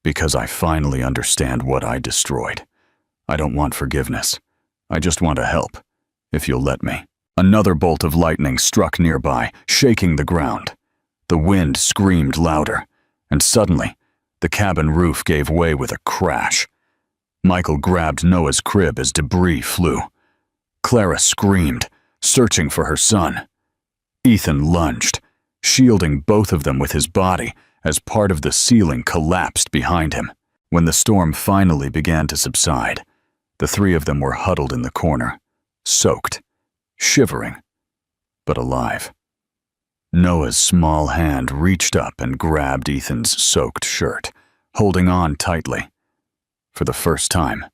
"Because I finally understand what I destroyed. I don't want forgiveness. I just want to help, if you'll let me." Another bolt of lightning struck nearby, shaking the ground. The wind screamed louder, and suddenly, the cabin roof gave way with a crash. Michael grabbed Noah's crib as debris flew. Clara screamed, searching for her son. Ethan lunged, shielding both of them with his body as part of the ceiling collapsed behind him. When the storm finally began to subside, the three of them were huddled in the corner, soaked, shivering, but alive. Noah's small hand reached up and grabbed Ethan's soaked shirt, holding on tightly. For the first time,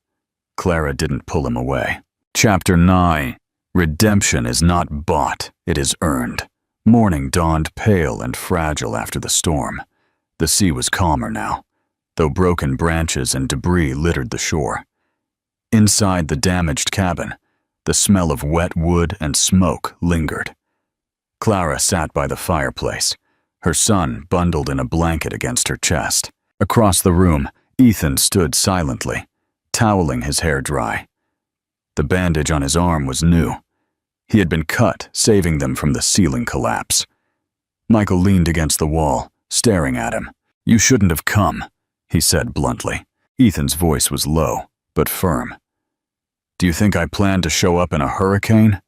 Clara didn't pull him away. Chapter 9. Redemption is not bought, it is earned. Morning dawned pale and fragile after the storm. The sea was calmer now, though broken branches and debris littered the shore. Inside the damaged cabin, the smell of wet wood and smoke lingered. Clara sat by the fireplace, her son bundled in a blanket against her chest. Across the room, Ethan stood silently, toweling his hair dry. The bandage on his arm was new. He had been cut, saving them from the ceiling collapse. Michael leaned against the wall, staring at him. "You shouldn't have come," he said bluntly. Ethan's voice was low, but firm. "Do you think I planned to show up in a hurricane?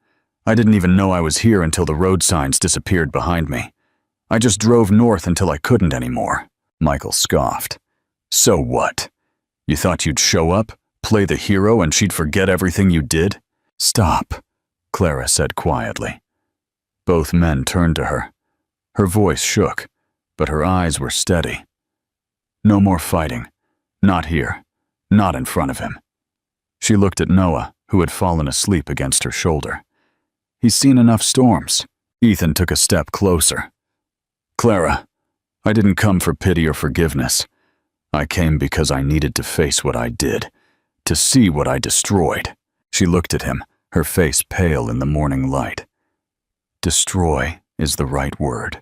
I didn't even know I was here until the road signs disappeared behind me. I just drove north until I couldn't anymore." Michael scoffed. "So what? You thought you'd show up, play the hero, and she'd forget everything you did?" "Stop," Clara said quietly. Both men turned to her. Her voice shook, but her eyes were steady. "No more fighting. Not here. Not in front of him." She looked at Noah, who had fallen asleep against her shoulder. "He's seen enough storms." Ethan took a step closer. "Clara, I didn't come for pity or forgiveness. I came because I needed to face what I did, to see what I destroyed." She looked at him, her face pale in the morning light. "Destroy is the right word,"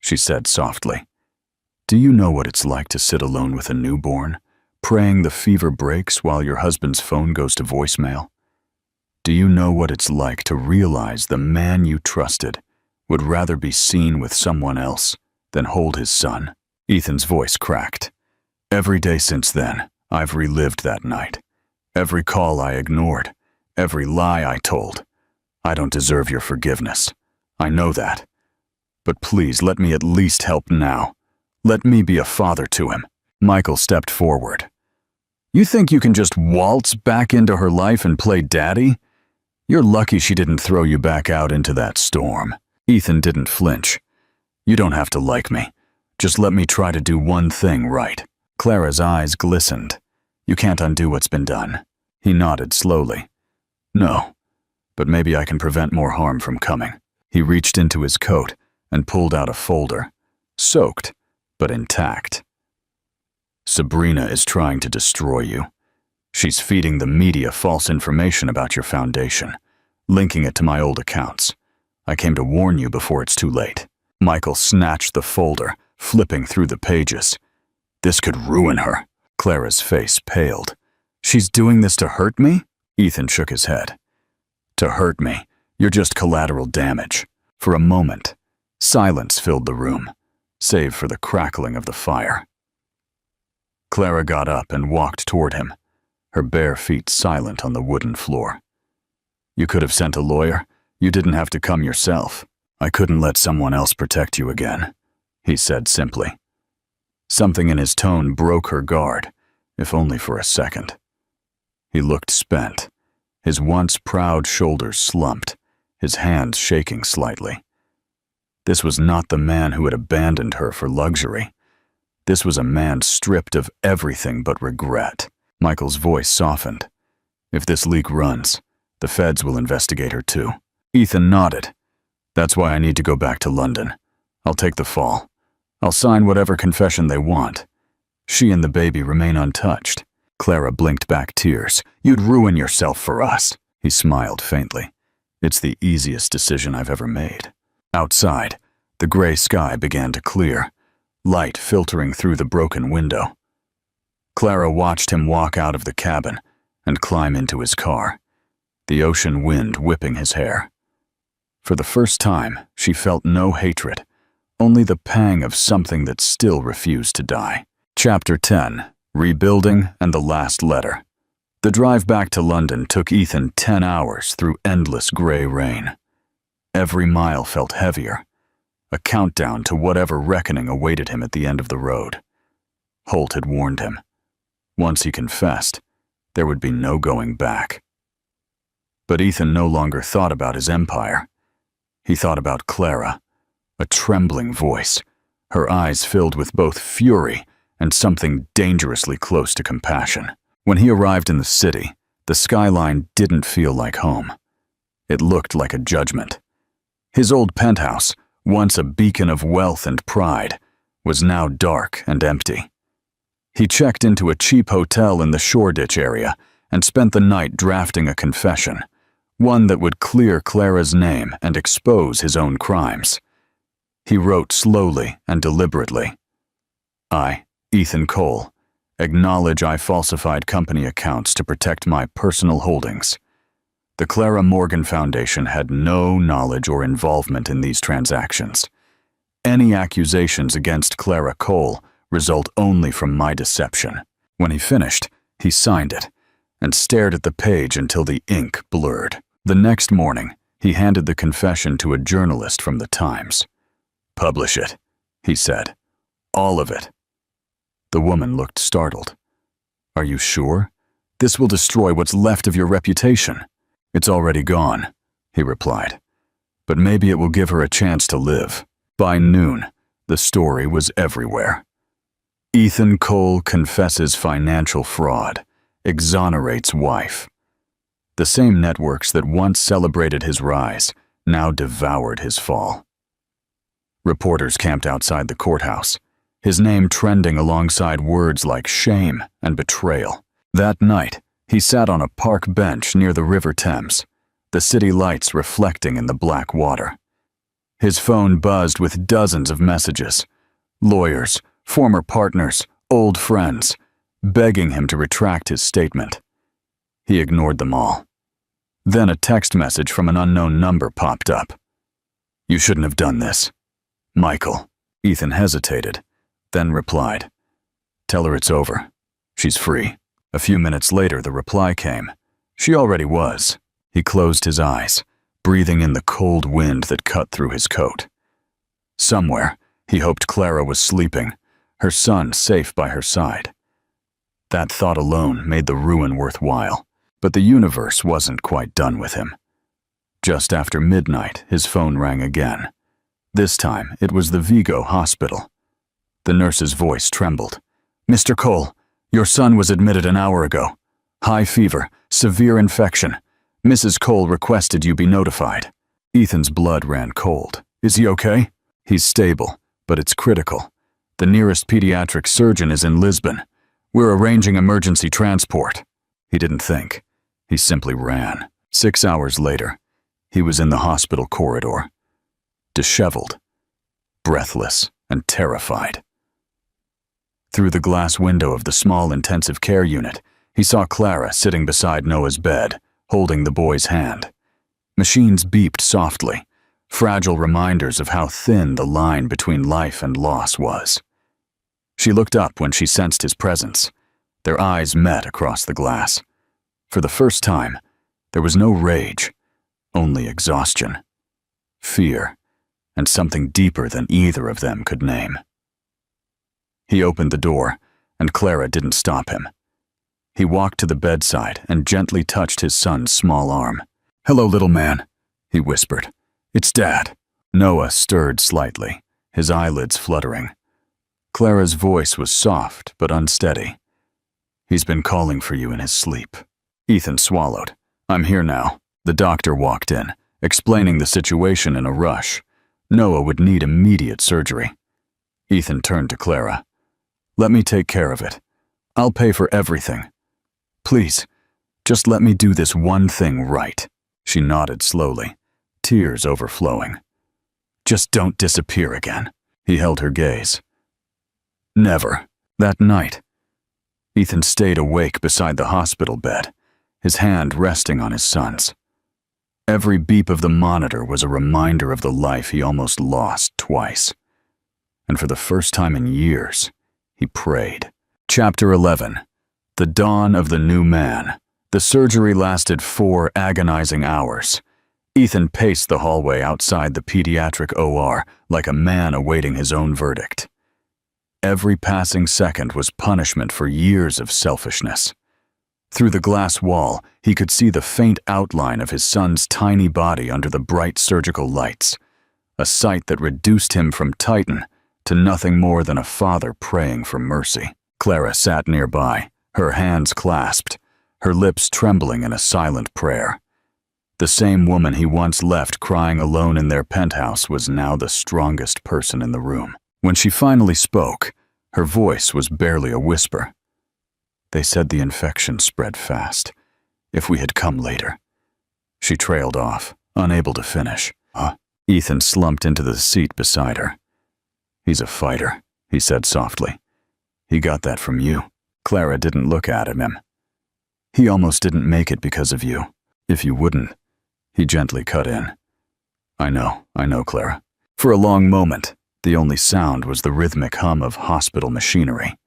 she said softly. "Do you know what it's like to sit alone with a newborn, praying the fever breaks while your husband's phone goes to voicemail? Do you know what it's like to realize the man you trusted would rather be seen with someone else than hold his son?" Ethan's voice cracked. "Every day since then, I've relived that night. Every call I ignored, every lie I told. I don't deserve your forgiveness. I know that. But please let me at least help now. Let me be a father to him." Michael stepped forward. "You think you can just waltz back into her life and play daddy? You're lucky she didn't throw you back out into that storm." Ethan didn't flinch. "You don't have to like me. Just let me try to do one thing right." Clara's eyes glistened. "You can't undo what's been done." He nodded slowly. "No, but maybe I can prevent more harm from coming." He reached into his coat and pulled out a folder, soaked but intact. "Sabrina is trying to destroy you. She's feeding the media false information about your foundation, linking it to my old accounts. I came to warn you before it's too late." Michael snatched the folder, flipping through the pages. "This could ruin her." Clara's face paled. "She's doing this to hurt me?" Ethan shook his head. "To hurt me, you're just collateral damage." For a moment, silence filled the room, save for the crackling of the fire. Clara got up and walked toward him, her bare feet silent on the wooden floor. "You could have sent a lawyer. You didn't have to come yourself." "I couldn't let someone else protect you again," he said simply. Something in his tone broke her guard, if only for a second. He looked spent, his once proud shoulders slumped, his hands shaking slightly. This was not the man who had abandoned her for luxury. This was a man stripped of everything but regret. Michael's voice softened. "If this leak runs, the feds will investigate her too." Ethan nodded. That's why I need to go back to London. I'll take the fall. I'll sign whatever confession they want. She and the baby remain untouched. Clara blinked back tears. You'd ruin yourself for us. He smiled faintly. It's the easiest decision I've ever made. Outside, the gray sky began to clear, light filtering through the broken window. Clara watched him walk out of the cabin and climb into his car, the ocean wind whipping his hair. For the first time, she felt no hatred, only the pang of something that still refused to die. Chapter 10. Rebuilding and the Last Letter. The drive back to London took Ethan 10 hours through endless gray rain. Every mile felt heavier, a countdown to whatever reckoning awaited him at the end of the road. Holt had warned him. Once he confessed, there would be no going back. But Ethan no longer thought about his empire. He thought about Clara, a trembling voice, her eyes filled with both fury and something dangerously close to compassion. When he arrived in the city, the skyline didn't feel like home. It looked like a judgment. His old penthouse, once a beacon of wealth and pride, was now dark and empty. He checked into a cheap hotel in the Shoreditch area and spent the night drafting a confession, one that would clear Clara's name and expose his own crimes. He wrote slowly and deliberately. I, Ethan Cole, acknowledge I falsified company accounts to protect my personal holdings. The Clara Morgan Foundation had no knowledge or involvement in these transactions. Any accusations against Clara Cole result only from my deception. When he finished, he signed it and stared at the page until the ink blurred. The next morning, he handed the confession to a journalist from the Times. Publish it, he said. All of it. The woman looked startled. Are you sure? This will destroy what's left of your reputation. It's already gone, he replied. But maybe it will give her a chance to live. By noon, the story was everywhere. Ethan Cole confesses financial fraud, exonerates wife. The same networks that once celebrated his rise now devoured his fall. Reporters camped outside the courthouse, his name trending alongside words like shame and betrayal. That night, he sat on a park bench near the River Thames, the city lights reflecting in the black water. His phone buzzed with dozens of messages. Lawyers, former partners, old friends, begging him to retract his statement. He ignored them all. Then a text message from an unknown number popped up. You shouldn't have done this. Michael. Ethan hesitated, then replied. Tell her it's over. She's free. A few minutes later, the reply came. She already was. He closed his eyes, breathing in the cold wind that cut through his coat. Somewhere, he hoped Clara was sleeping, her son safe by her side. That thought alone made the ruin worthwhile, but the universe wasn't quite done with him. Just after midnight, his phone rang again. This time, it was the Vigo hospital. The nurse's voice trembled. Mr. Cole, your son was admitted an hour ago. High fever, severe infection. Mrs. Cole requested you be notified. Ethan's blood ran cold. Is he okay? He's stable, but it's critical. The nearest pediatric surgeon is in Lisbon. We're arranging emergency transport. He didn't think. He simply ran. 6 hours later, he was in the hospital corridor, disheveled, breathless, and terrified. Through the glass window of the small intensive care unit, he saw Clara sitting beside Noah's bed, holding the boy's hand. Machines beeped softly, fragile reminders of how thin the line between life and loss was. She looked up when she sensed his presence. Their eyes met across the glass. For the first time, there was no rage, only exhaustion, fear, and something deeper than either of them could name. He opened the door, and Clara didn't stop him. He walked to the bedside and gently touched his son's small arm. "Hello, little man," he whispered. "It's Dad." Noah stirred slightly, his eyelids fluttering. Clara's voice was soft but unsteady. "He's been calling for you in his sleep." Ethan swallowed. "I'm here now." The doctor walked in, explaining the situation in a rush. Noah would need immediate surgery. Ethan turned to Clara. "Let me take care of it. I'll pay for everything. Please, just let me do this one thing right." She nodded slowly, tears overflowing. "Just don't disappear again." He held her gaze. Never. That night, Ethan stayed awake beside the hospital bed, his hand resting on his son's. Every beep of the monitor was a reminder of the life he almost lost twice. And for the first time in years, he prayed. Chapter 11. The Dawn of the New Man. The surgery lasted 4 agonizing hours. Ethan paced the hallway outside the pediatric OR like a man awaiting his own verdict. Every passing second was punishment for years of selfishness. Through the glass wall, he could see the faint outline of his son's tiny body under the bright surgical lights, a sight that reduced him from Titan to nothing more than a father praying for mercy. Clara sat nearby, her hands clasped, her lips trembling in a silent prayer. The same woman he once left crying alone in their penthouse was now the strongest person in the room. When she finally spoke, her voice was barely a whisper. "They said the infection spread fast. If we had come later." She trailed off, unable to finish. Ethan slumped into the seat beside her. "He's a fighter," he said softly. "He got that from you." Clara didn't look at him. "He almost didn't make it because of you. If you wouldn't," he gently cut in. I know, Clara." For a long moment, the only sound was the rhythmic hum of hospital machinery.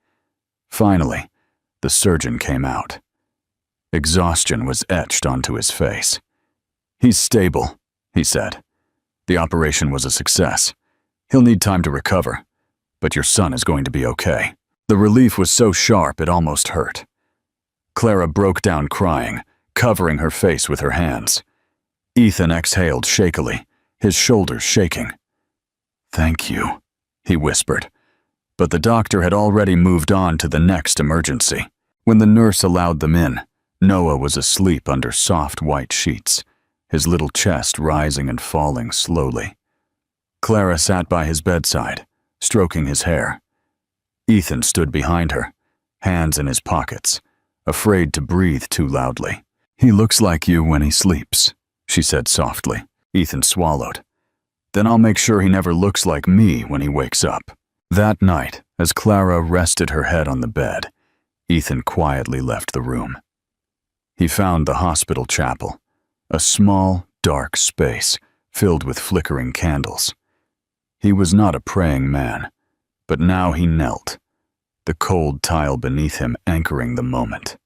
Finally, the surgeon came out. Exhaustion was etched onto his face. "He's stable," he said. "The operation was a success. He'll need time to recover, but your son is going to be okay." The relief was so sharp it almost hurt. Clara broke down crying, covering her face with her hands. Ethan exhaled shakily, his shoulders shaking. "Thank you," he whispered. But the doctor had already moved on to the next emergency. When the nurse allowed them in, Noah was asleep under soft white sheets, his little chest rising and falling slowly. Clara sat by his bedside, stroking his hair. Ethan stood behind her, hands in his pockets, afraid to breathe too loudly. "He looks like you when he sleeps," she said softly. Ethan swallowed. "Then I'll make sure he never looks like me when he wakes up." That night, as Clara rested her head on the bed, Ethan quietly left the room. He found the hospital chapel, a small, dark space filled with flickering candles. He was not a praying man, but now he knelt, the cold tile beneath him anchoring the moment.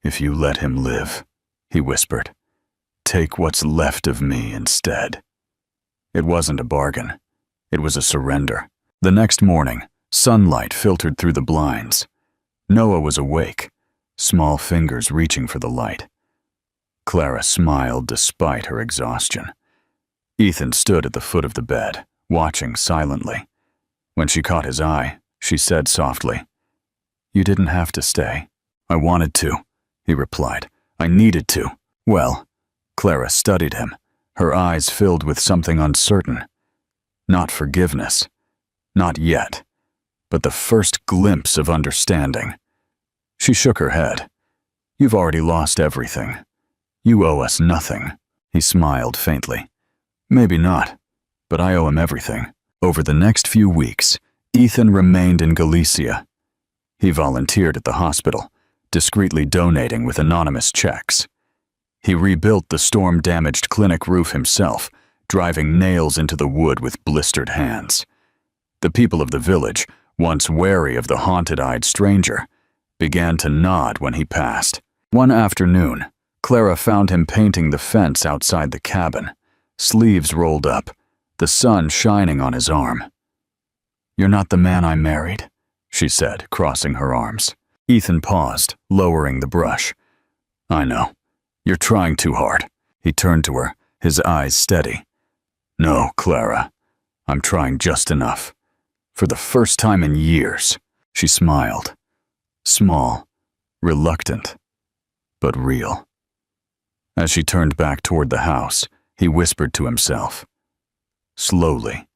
"If you let him live," he whispered, "take what's left of me instead." It wasn't a bargain. It was a surrender. The next morning, sunlight filtered through the blinds. Noah was awake, small fingers reaching for the light. Clara smiled despite her exhaustion. Ethan stood at the foot of the bed, watching silently. When she caught his eye, she said softly, "You didn't have to stay." "I wanted to," he replied. "I needed to." "Well," Clara studied him, her eyes filled with something uncertain. Not forgiveness. Not yet. But the first glimpse of understanding. She shook her head. "You've already lost everything. You owe us nothing." He smiled faintly. "Maybe not, but I owe him everything." Over the next few weeks, Ethan remained in Galicia. He volunteered at the hospital, discreetly donating with anonymous checks. He rebuilt the storm-damaged clinic roof himself, driving nails into the wood with blistered hands. The people of the village, once wary of the haunted-eyed stranger, began to nod when he passed. One afternoon, Clara found him painting the fence outside the cabin, sleeves rolled up, the sun shining on his arm. "You're not the man I married," she said, crossing her arms. Ethan paused, lowering the brush. "I know. You're trying too hard." He turned to her, his eyes steady. "No, Clara. I'm trying just enough. For the first time in years." She smiled. Small, reluctant, but real. As she turned back toward the house, he whispered to himself. Slowly,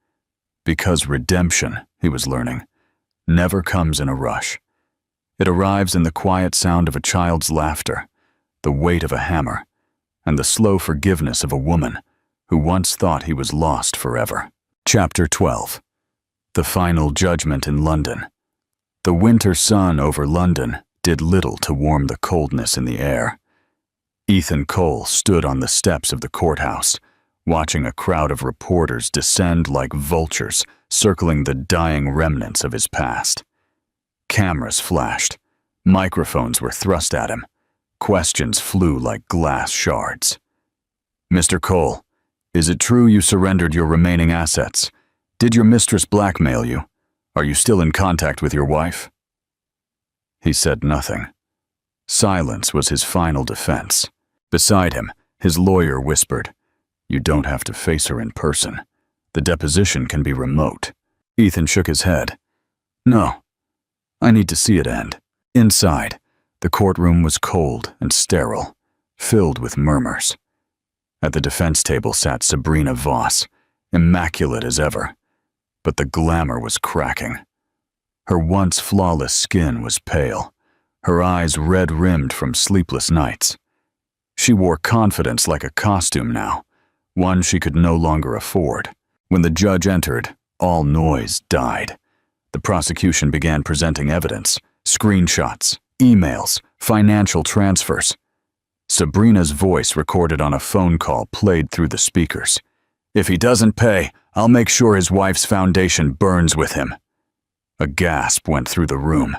because redemption, he was learning, never comes in a rush. It arrives in the quiet sound of a child's laughter, the weight of a hammer, and the slow forgiveness of a woman who once thought he was lost forever. Chapter 12. The Final Judgment in London. The winter sun over London did little to warm the coldness in the air. Ethan Cole stood on the steps of the courthouse, watching a crowd of reporters descend like vultures, circling the dying remnants of his past. Cameras flashed. Microphones were thrust at him. Questions flew like glass shards. Mr. Cole, is it true you surrendered your remaining assets? Did your mistress blackmail you? Are you still in contact with your wife? He said nothing. Silence was his final defense. Beside him, his lawyer whispered, "You don't have to face her in person. The deposition can be remote." Ethan shook his head. "No, I need to see it end." Inside, the courtroom was cold and sterile, filled with murmurs. At the defense table sat Sabrina Voss, immaculate as ever, but the glamour was cracking. Her once flawless skin was pale, her eyes red-rimmed from sleepless nights. She wore confidence like a costume now, one she could no longer afford. When the judge entered, all noise died. The prosecution began presenting evidence, screenshots, emails, financial transfers. Sabrina's voice recorded on a phone call played through the speakers. "If he doesn't pay, I'll make sure his wife's foundation burns with him." A gasp went through the room.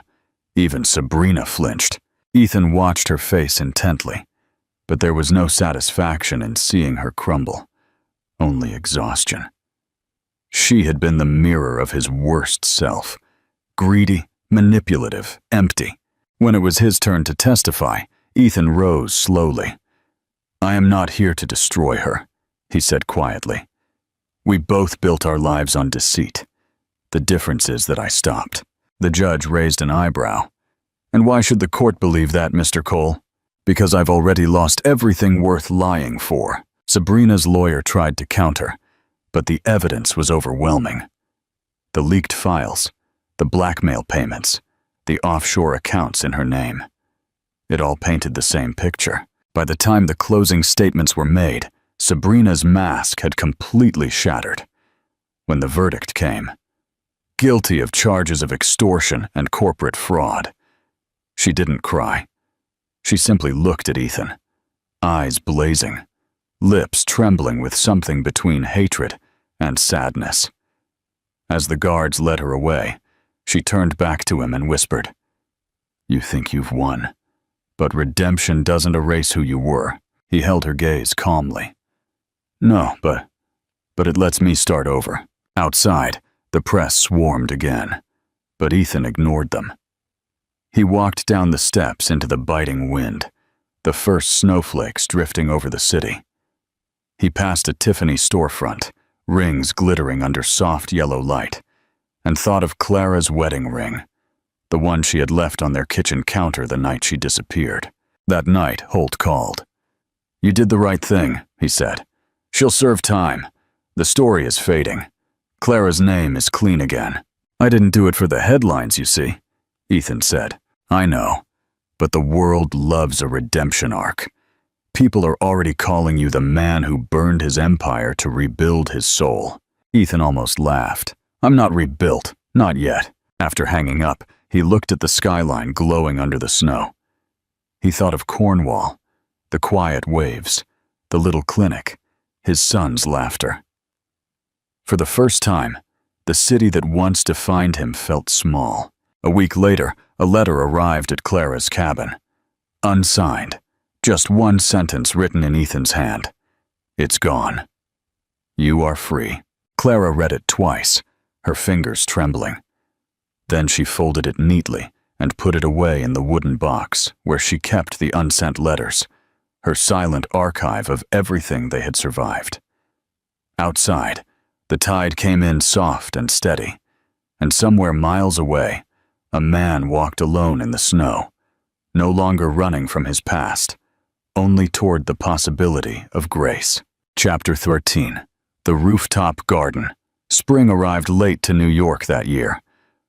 Even Sabrina flinched. Ethan watched her face intently, but there was no satisfaction in seeing her crumble, only exhaustion. She had been the mirror of his worst self, greedy, manipulative, empty. When it was his turn to testify, Ethan rose slowly. "I am not here to destroy her," he said quietly. "We both built our lives on deceit. The difference is that I stopped." The judge raised an eyebrow. "And why should the court believe that, Mr. Cole?" "Because I've already lost everything worth lying for." Sabrina's lawyer tried to counter, but the evidence was overwhelming. The leaked files, the blackmail payments, the offshore accounts in her name. It all painted the same picture. By the time the closing statements were made, Sabrina's mask had completely shattered. When the verdict came, guilty of charges of extortion and corporate fraud, she didn't cry. She simply looked at Ethan, eyes blazing, lips trembling with something between hatred and sadness. As the guards led her away, she turned back to him and whispered, "You think you've won, but redemption doesn't erase who you were." He held her gaze calmly. "No, but it lets me start over." Outside, the press swarmed again, but Ethan ignored them. He walked down the steps into the biting wind, the first snowflakes drifting over the city. He passed a Tiffany storefront, rings glittering under soft yellow light, and thought of Clara's wedding ring, the one she had left on their kitchen counter the night she disappeared. That night, Holt called. "You did the right thing," he said. "She'll serve time. The story is fading. Clara's name is clean again." "I didn't do it for the headlines, you see," Ethan said. "I know, but the world loves a redemption arc. People are already calling you the man who burned his empire to rebuild his soul." Ethan almost laughed. "I'm not rebuilt, not yet." After hanging up, he looked at the skyline glowing under the snow. He thought of Cornwall, the quiet waves, the little clinic, his son's laughter. For the first time, the city that once defined him felt small. A week later, a letter arrived at Clara's cabin. Unsigned, just one sentence written in Ethan's hand. "It's gone. You are free." Clara read it twice, her fingers trembling. Then she folded it neatly and put it away in the wooden box where she kept the unsent letters, her silent archive of everything they had survived. Outside, the tide came in soft and steady, and somewhere miles away, a man walked alone in the snow, no longer running from his past, only toward the possibility of grace. Chapter 13. The Rooftop Garden. Spring arrived late to New York that year.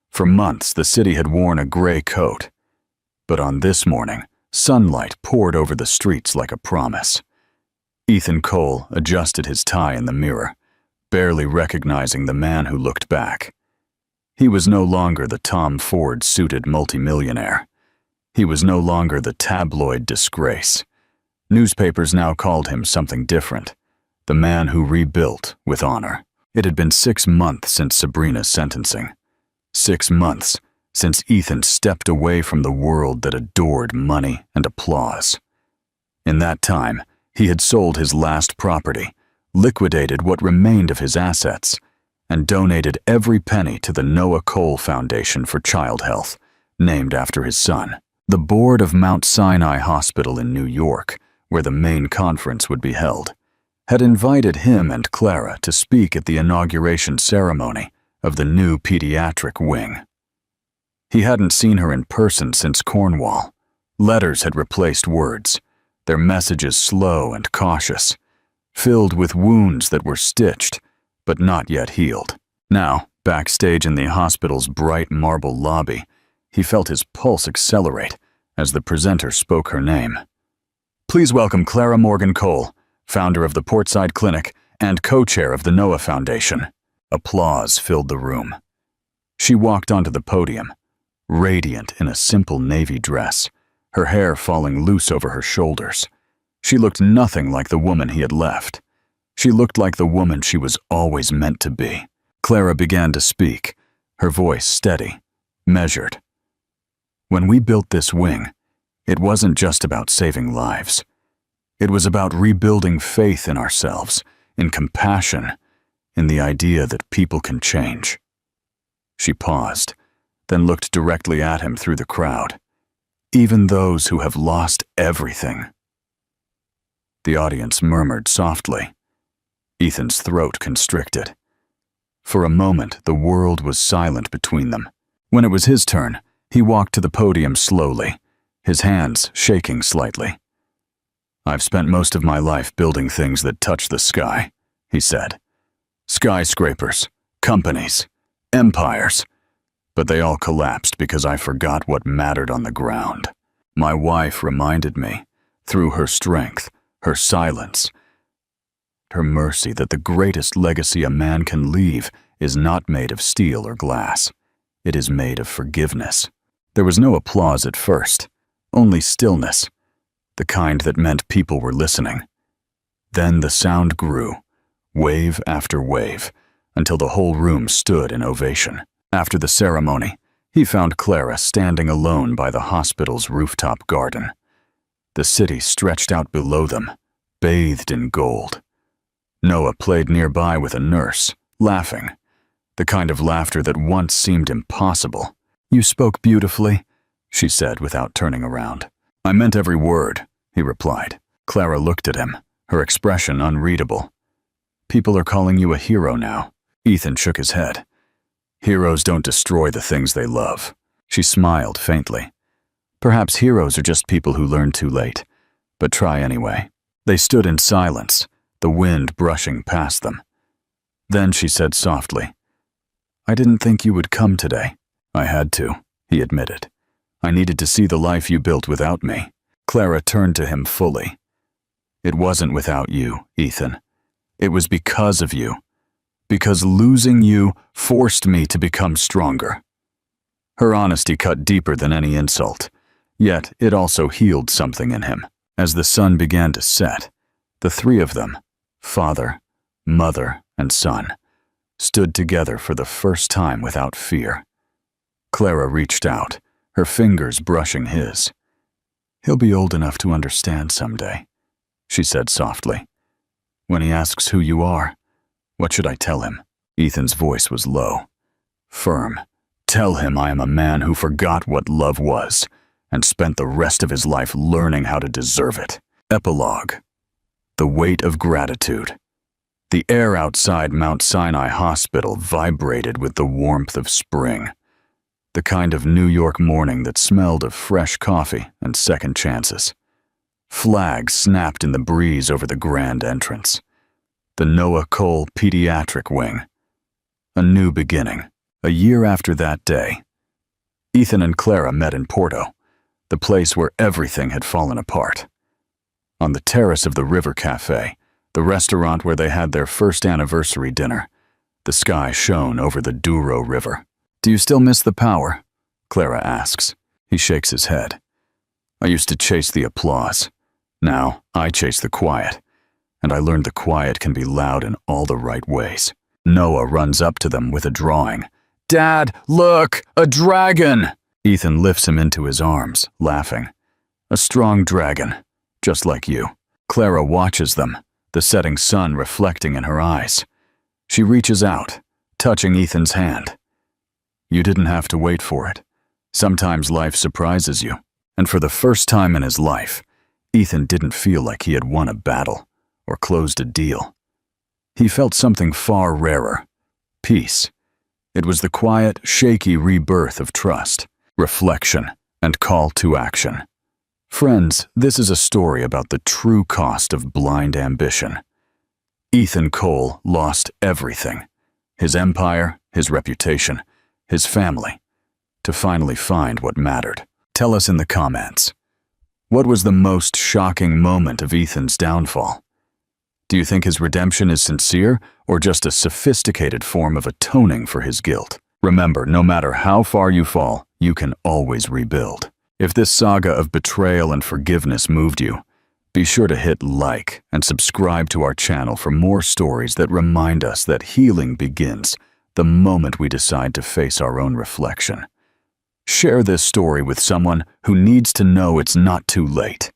For months, the city had worn a gray coat. But on this morning, sunlight poured over the streets like a promise. Ethan Cole adjusted his tie in the mirror, barely recognizing the man who looked back. He was no longer the Tom Ford-suited multimillionaire. He was no longer the tabloid disgrace. Newspapers now called him something different. The man who rebuilt with honor. It had been 6 months since Sabrina's sentencing. 6 months since Ethan stepped away from the world that adored money and applause. In that time, he had sold his last property, liquidated what remained of his assets, and donated every penny to the Noah Cole Foundation for Child Health, named after his son. The board of Mount Sinai Hospital in New York, where the main conference would be held, had invited him and Clara to speak at the inauguration ceremony of the new pediatric wing. He hadn't seen her in person since Cornwall. Letters had replaced words, their messages slow and cautious, filled with wounds that were stitched but not yet healed. Now, backstage in the hospital's bright marble lobby, he felt his pulse accelerate as the presenter spoke her name. Please welcome Clara Morgan Cole, founder of the Portside Clinic and co-chair of the Noah Foundation. Applause filled the room. She walked onto the podium, radiant in a simple navy dress, her hair falling loose over her shoulders. She looked nothing like the woman he had left. She looked like the woman she was always meant to be. Clara began to speak, her voice steady, measured. When we built this wing, it wasn't just about saving lives. It was about rebuilding faith in ourselves, in compassion, in the idea that people can change. She paused, then looked directly at him through the crowd. Even those who have lost everything. The audience murmured softly. Ethan's throat constricted. For a moment, the world was silent between them. When it was his turn, he walked to the podium slowly, his hands shaking slightly. I've spent most of my life building things that touch the sky, he said. Skyscrapers, companies, empires. But they all collapsed because I forgot what mattered on the ground. My wife reminded me, through her strength, her silence, her mercy, that the greatest legacy a man can leave is not made of steel or glass. It is made of forgiveness. There was no applause at first, only stillness, the kind that meant people were listening. Then the sound grew, wave after wave, until the whole room stood in ovation. After the ceremony, he found Clara standing alone by the hospital's rooftop garden. The city stretched out below them, bathed in gold. Noah played nearby with a nurse, laughing, the kind of laughter that once seemed impossible. You spoke beautifully, she said without turning around. I meant every word, he replied. Clara looked at him, her expression unreadable. People are calling you a hero now. Ethan shook his head. Heroes don't destroy the things they love. She smiled faintly. Perhaps heroes are just people who learn too late, but try anyway. They stood in silence, the wind brushing past them. Then she said softly, I didn't think you would come today. I had to, he admitted. I needed to see the life you built without me. Clara turned to him fully. It wasn't without you, Ethan. It was because of you. Because losing you forced me to become stronger. Her honesty cut deeper than any insult, yet it also healed something in him. As the sun began to set, the three of them, father, mother, and son, stood together for the first time without fear. Clara reached out, her fingers brushing his. He'll be old enough to understand someday, she said softly. When he asks who you are, what should I tell him? Ethan's voice was low, firm. Tell him I am a man who forgot what love was and spent the rest of his life learning how to deserve it. Epilogue. The weight of gratitude. The air outside Mount Sinai Hospital vibrated with the warmth of spring, the kind of New York morning that smelled of fresh coffee and second chances. Flags snapped in the breeze over the grand entrance. the Noah Cole Pediatric Wing. A new beginning. A year after that day, Ethan and Clara met in Porto, the place where everything had fallen apart. On the terrace of the River Cafe, the restaurant where they had their first anniversary dinner, the sky shone over the Douro River. "Do you still miss the power?" Clara asks. He shakes his head. "I used to chase the applause. Now I chase the quiet, and I learned the quiet can be loud in all the right ways." Noah runs up to them with a drawing. "Dad, look! A dragon!" Ethan lifts him into his arms, laughing. "A strong dragon, just like you." Clara watches them, the setting sun reflecting in her eyes. She reaches out, touching Ethan's hand. "You didn't have to wait for it. Sometimes life surprises you." And for the first time in his life, Ethan didn't feel like he had won a battle or closed a deal. He felt something far rarer: peace. It was the quiet, shaky rebirth of trust, reflection, and call to action. Friends, this is a story about the true cost of blind ambition. Ethan Cole lost everything: his empire, his reputation, his family, to finally find what mattered. Tell us in the comments, what was the most shocking moment of Ethan's downfall? Do you think his redemption is sincere or just a sophisticated form of atoning for his guilt? Remember, no matter how far you fall, you can always rebuild. If this saga of betrayal and forgiveness moved you, be sure to hit like and subscribe to our channel for more stories that remind us that healing begins the moment we decide to face our own reflection. Share this story with someone who needs to know it's not too late.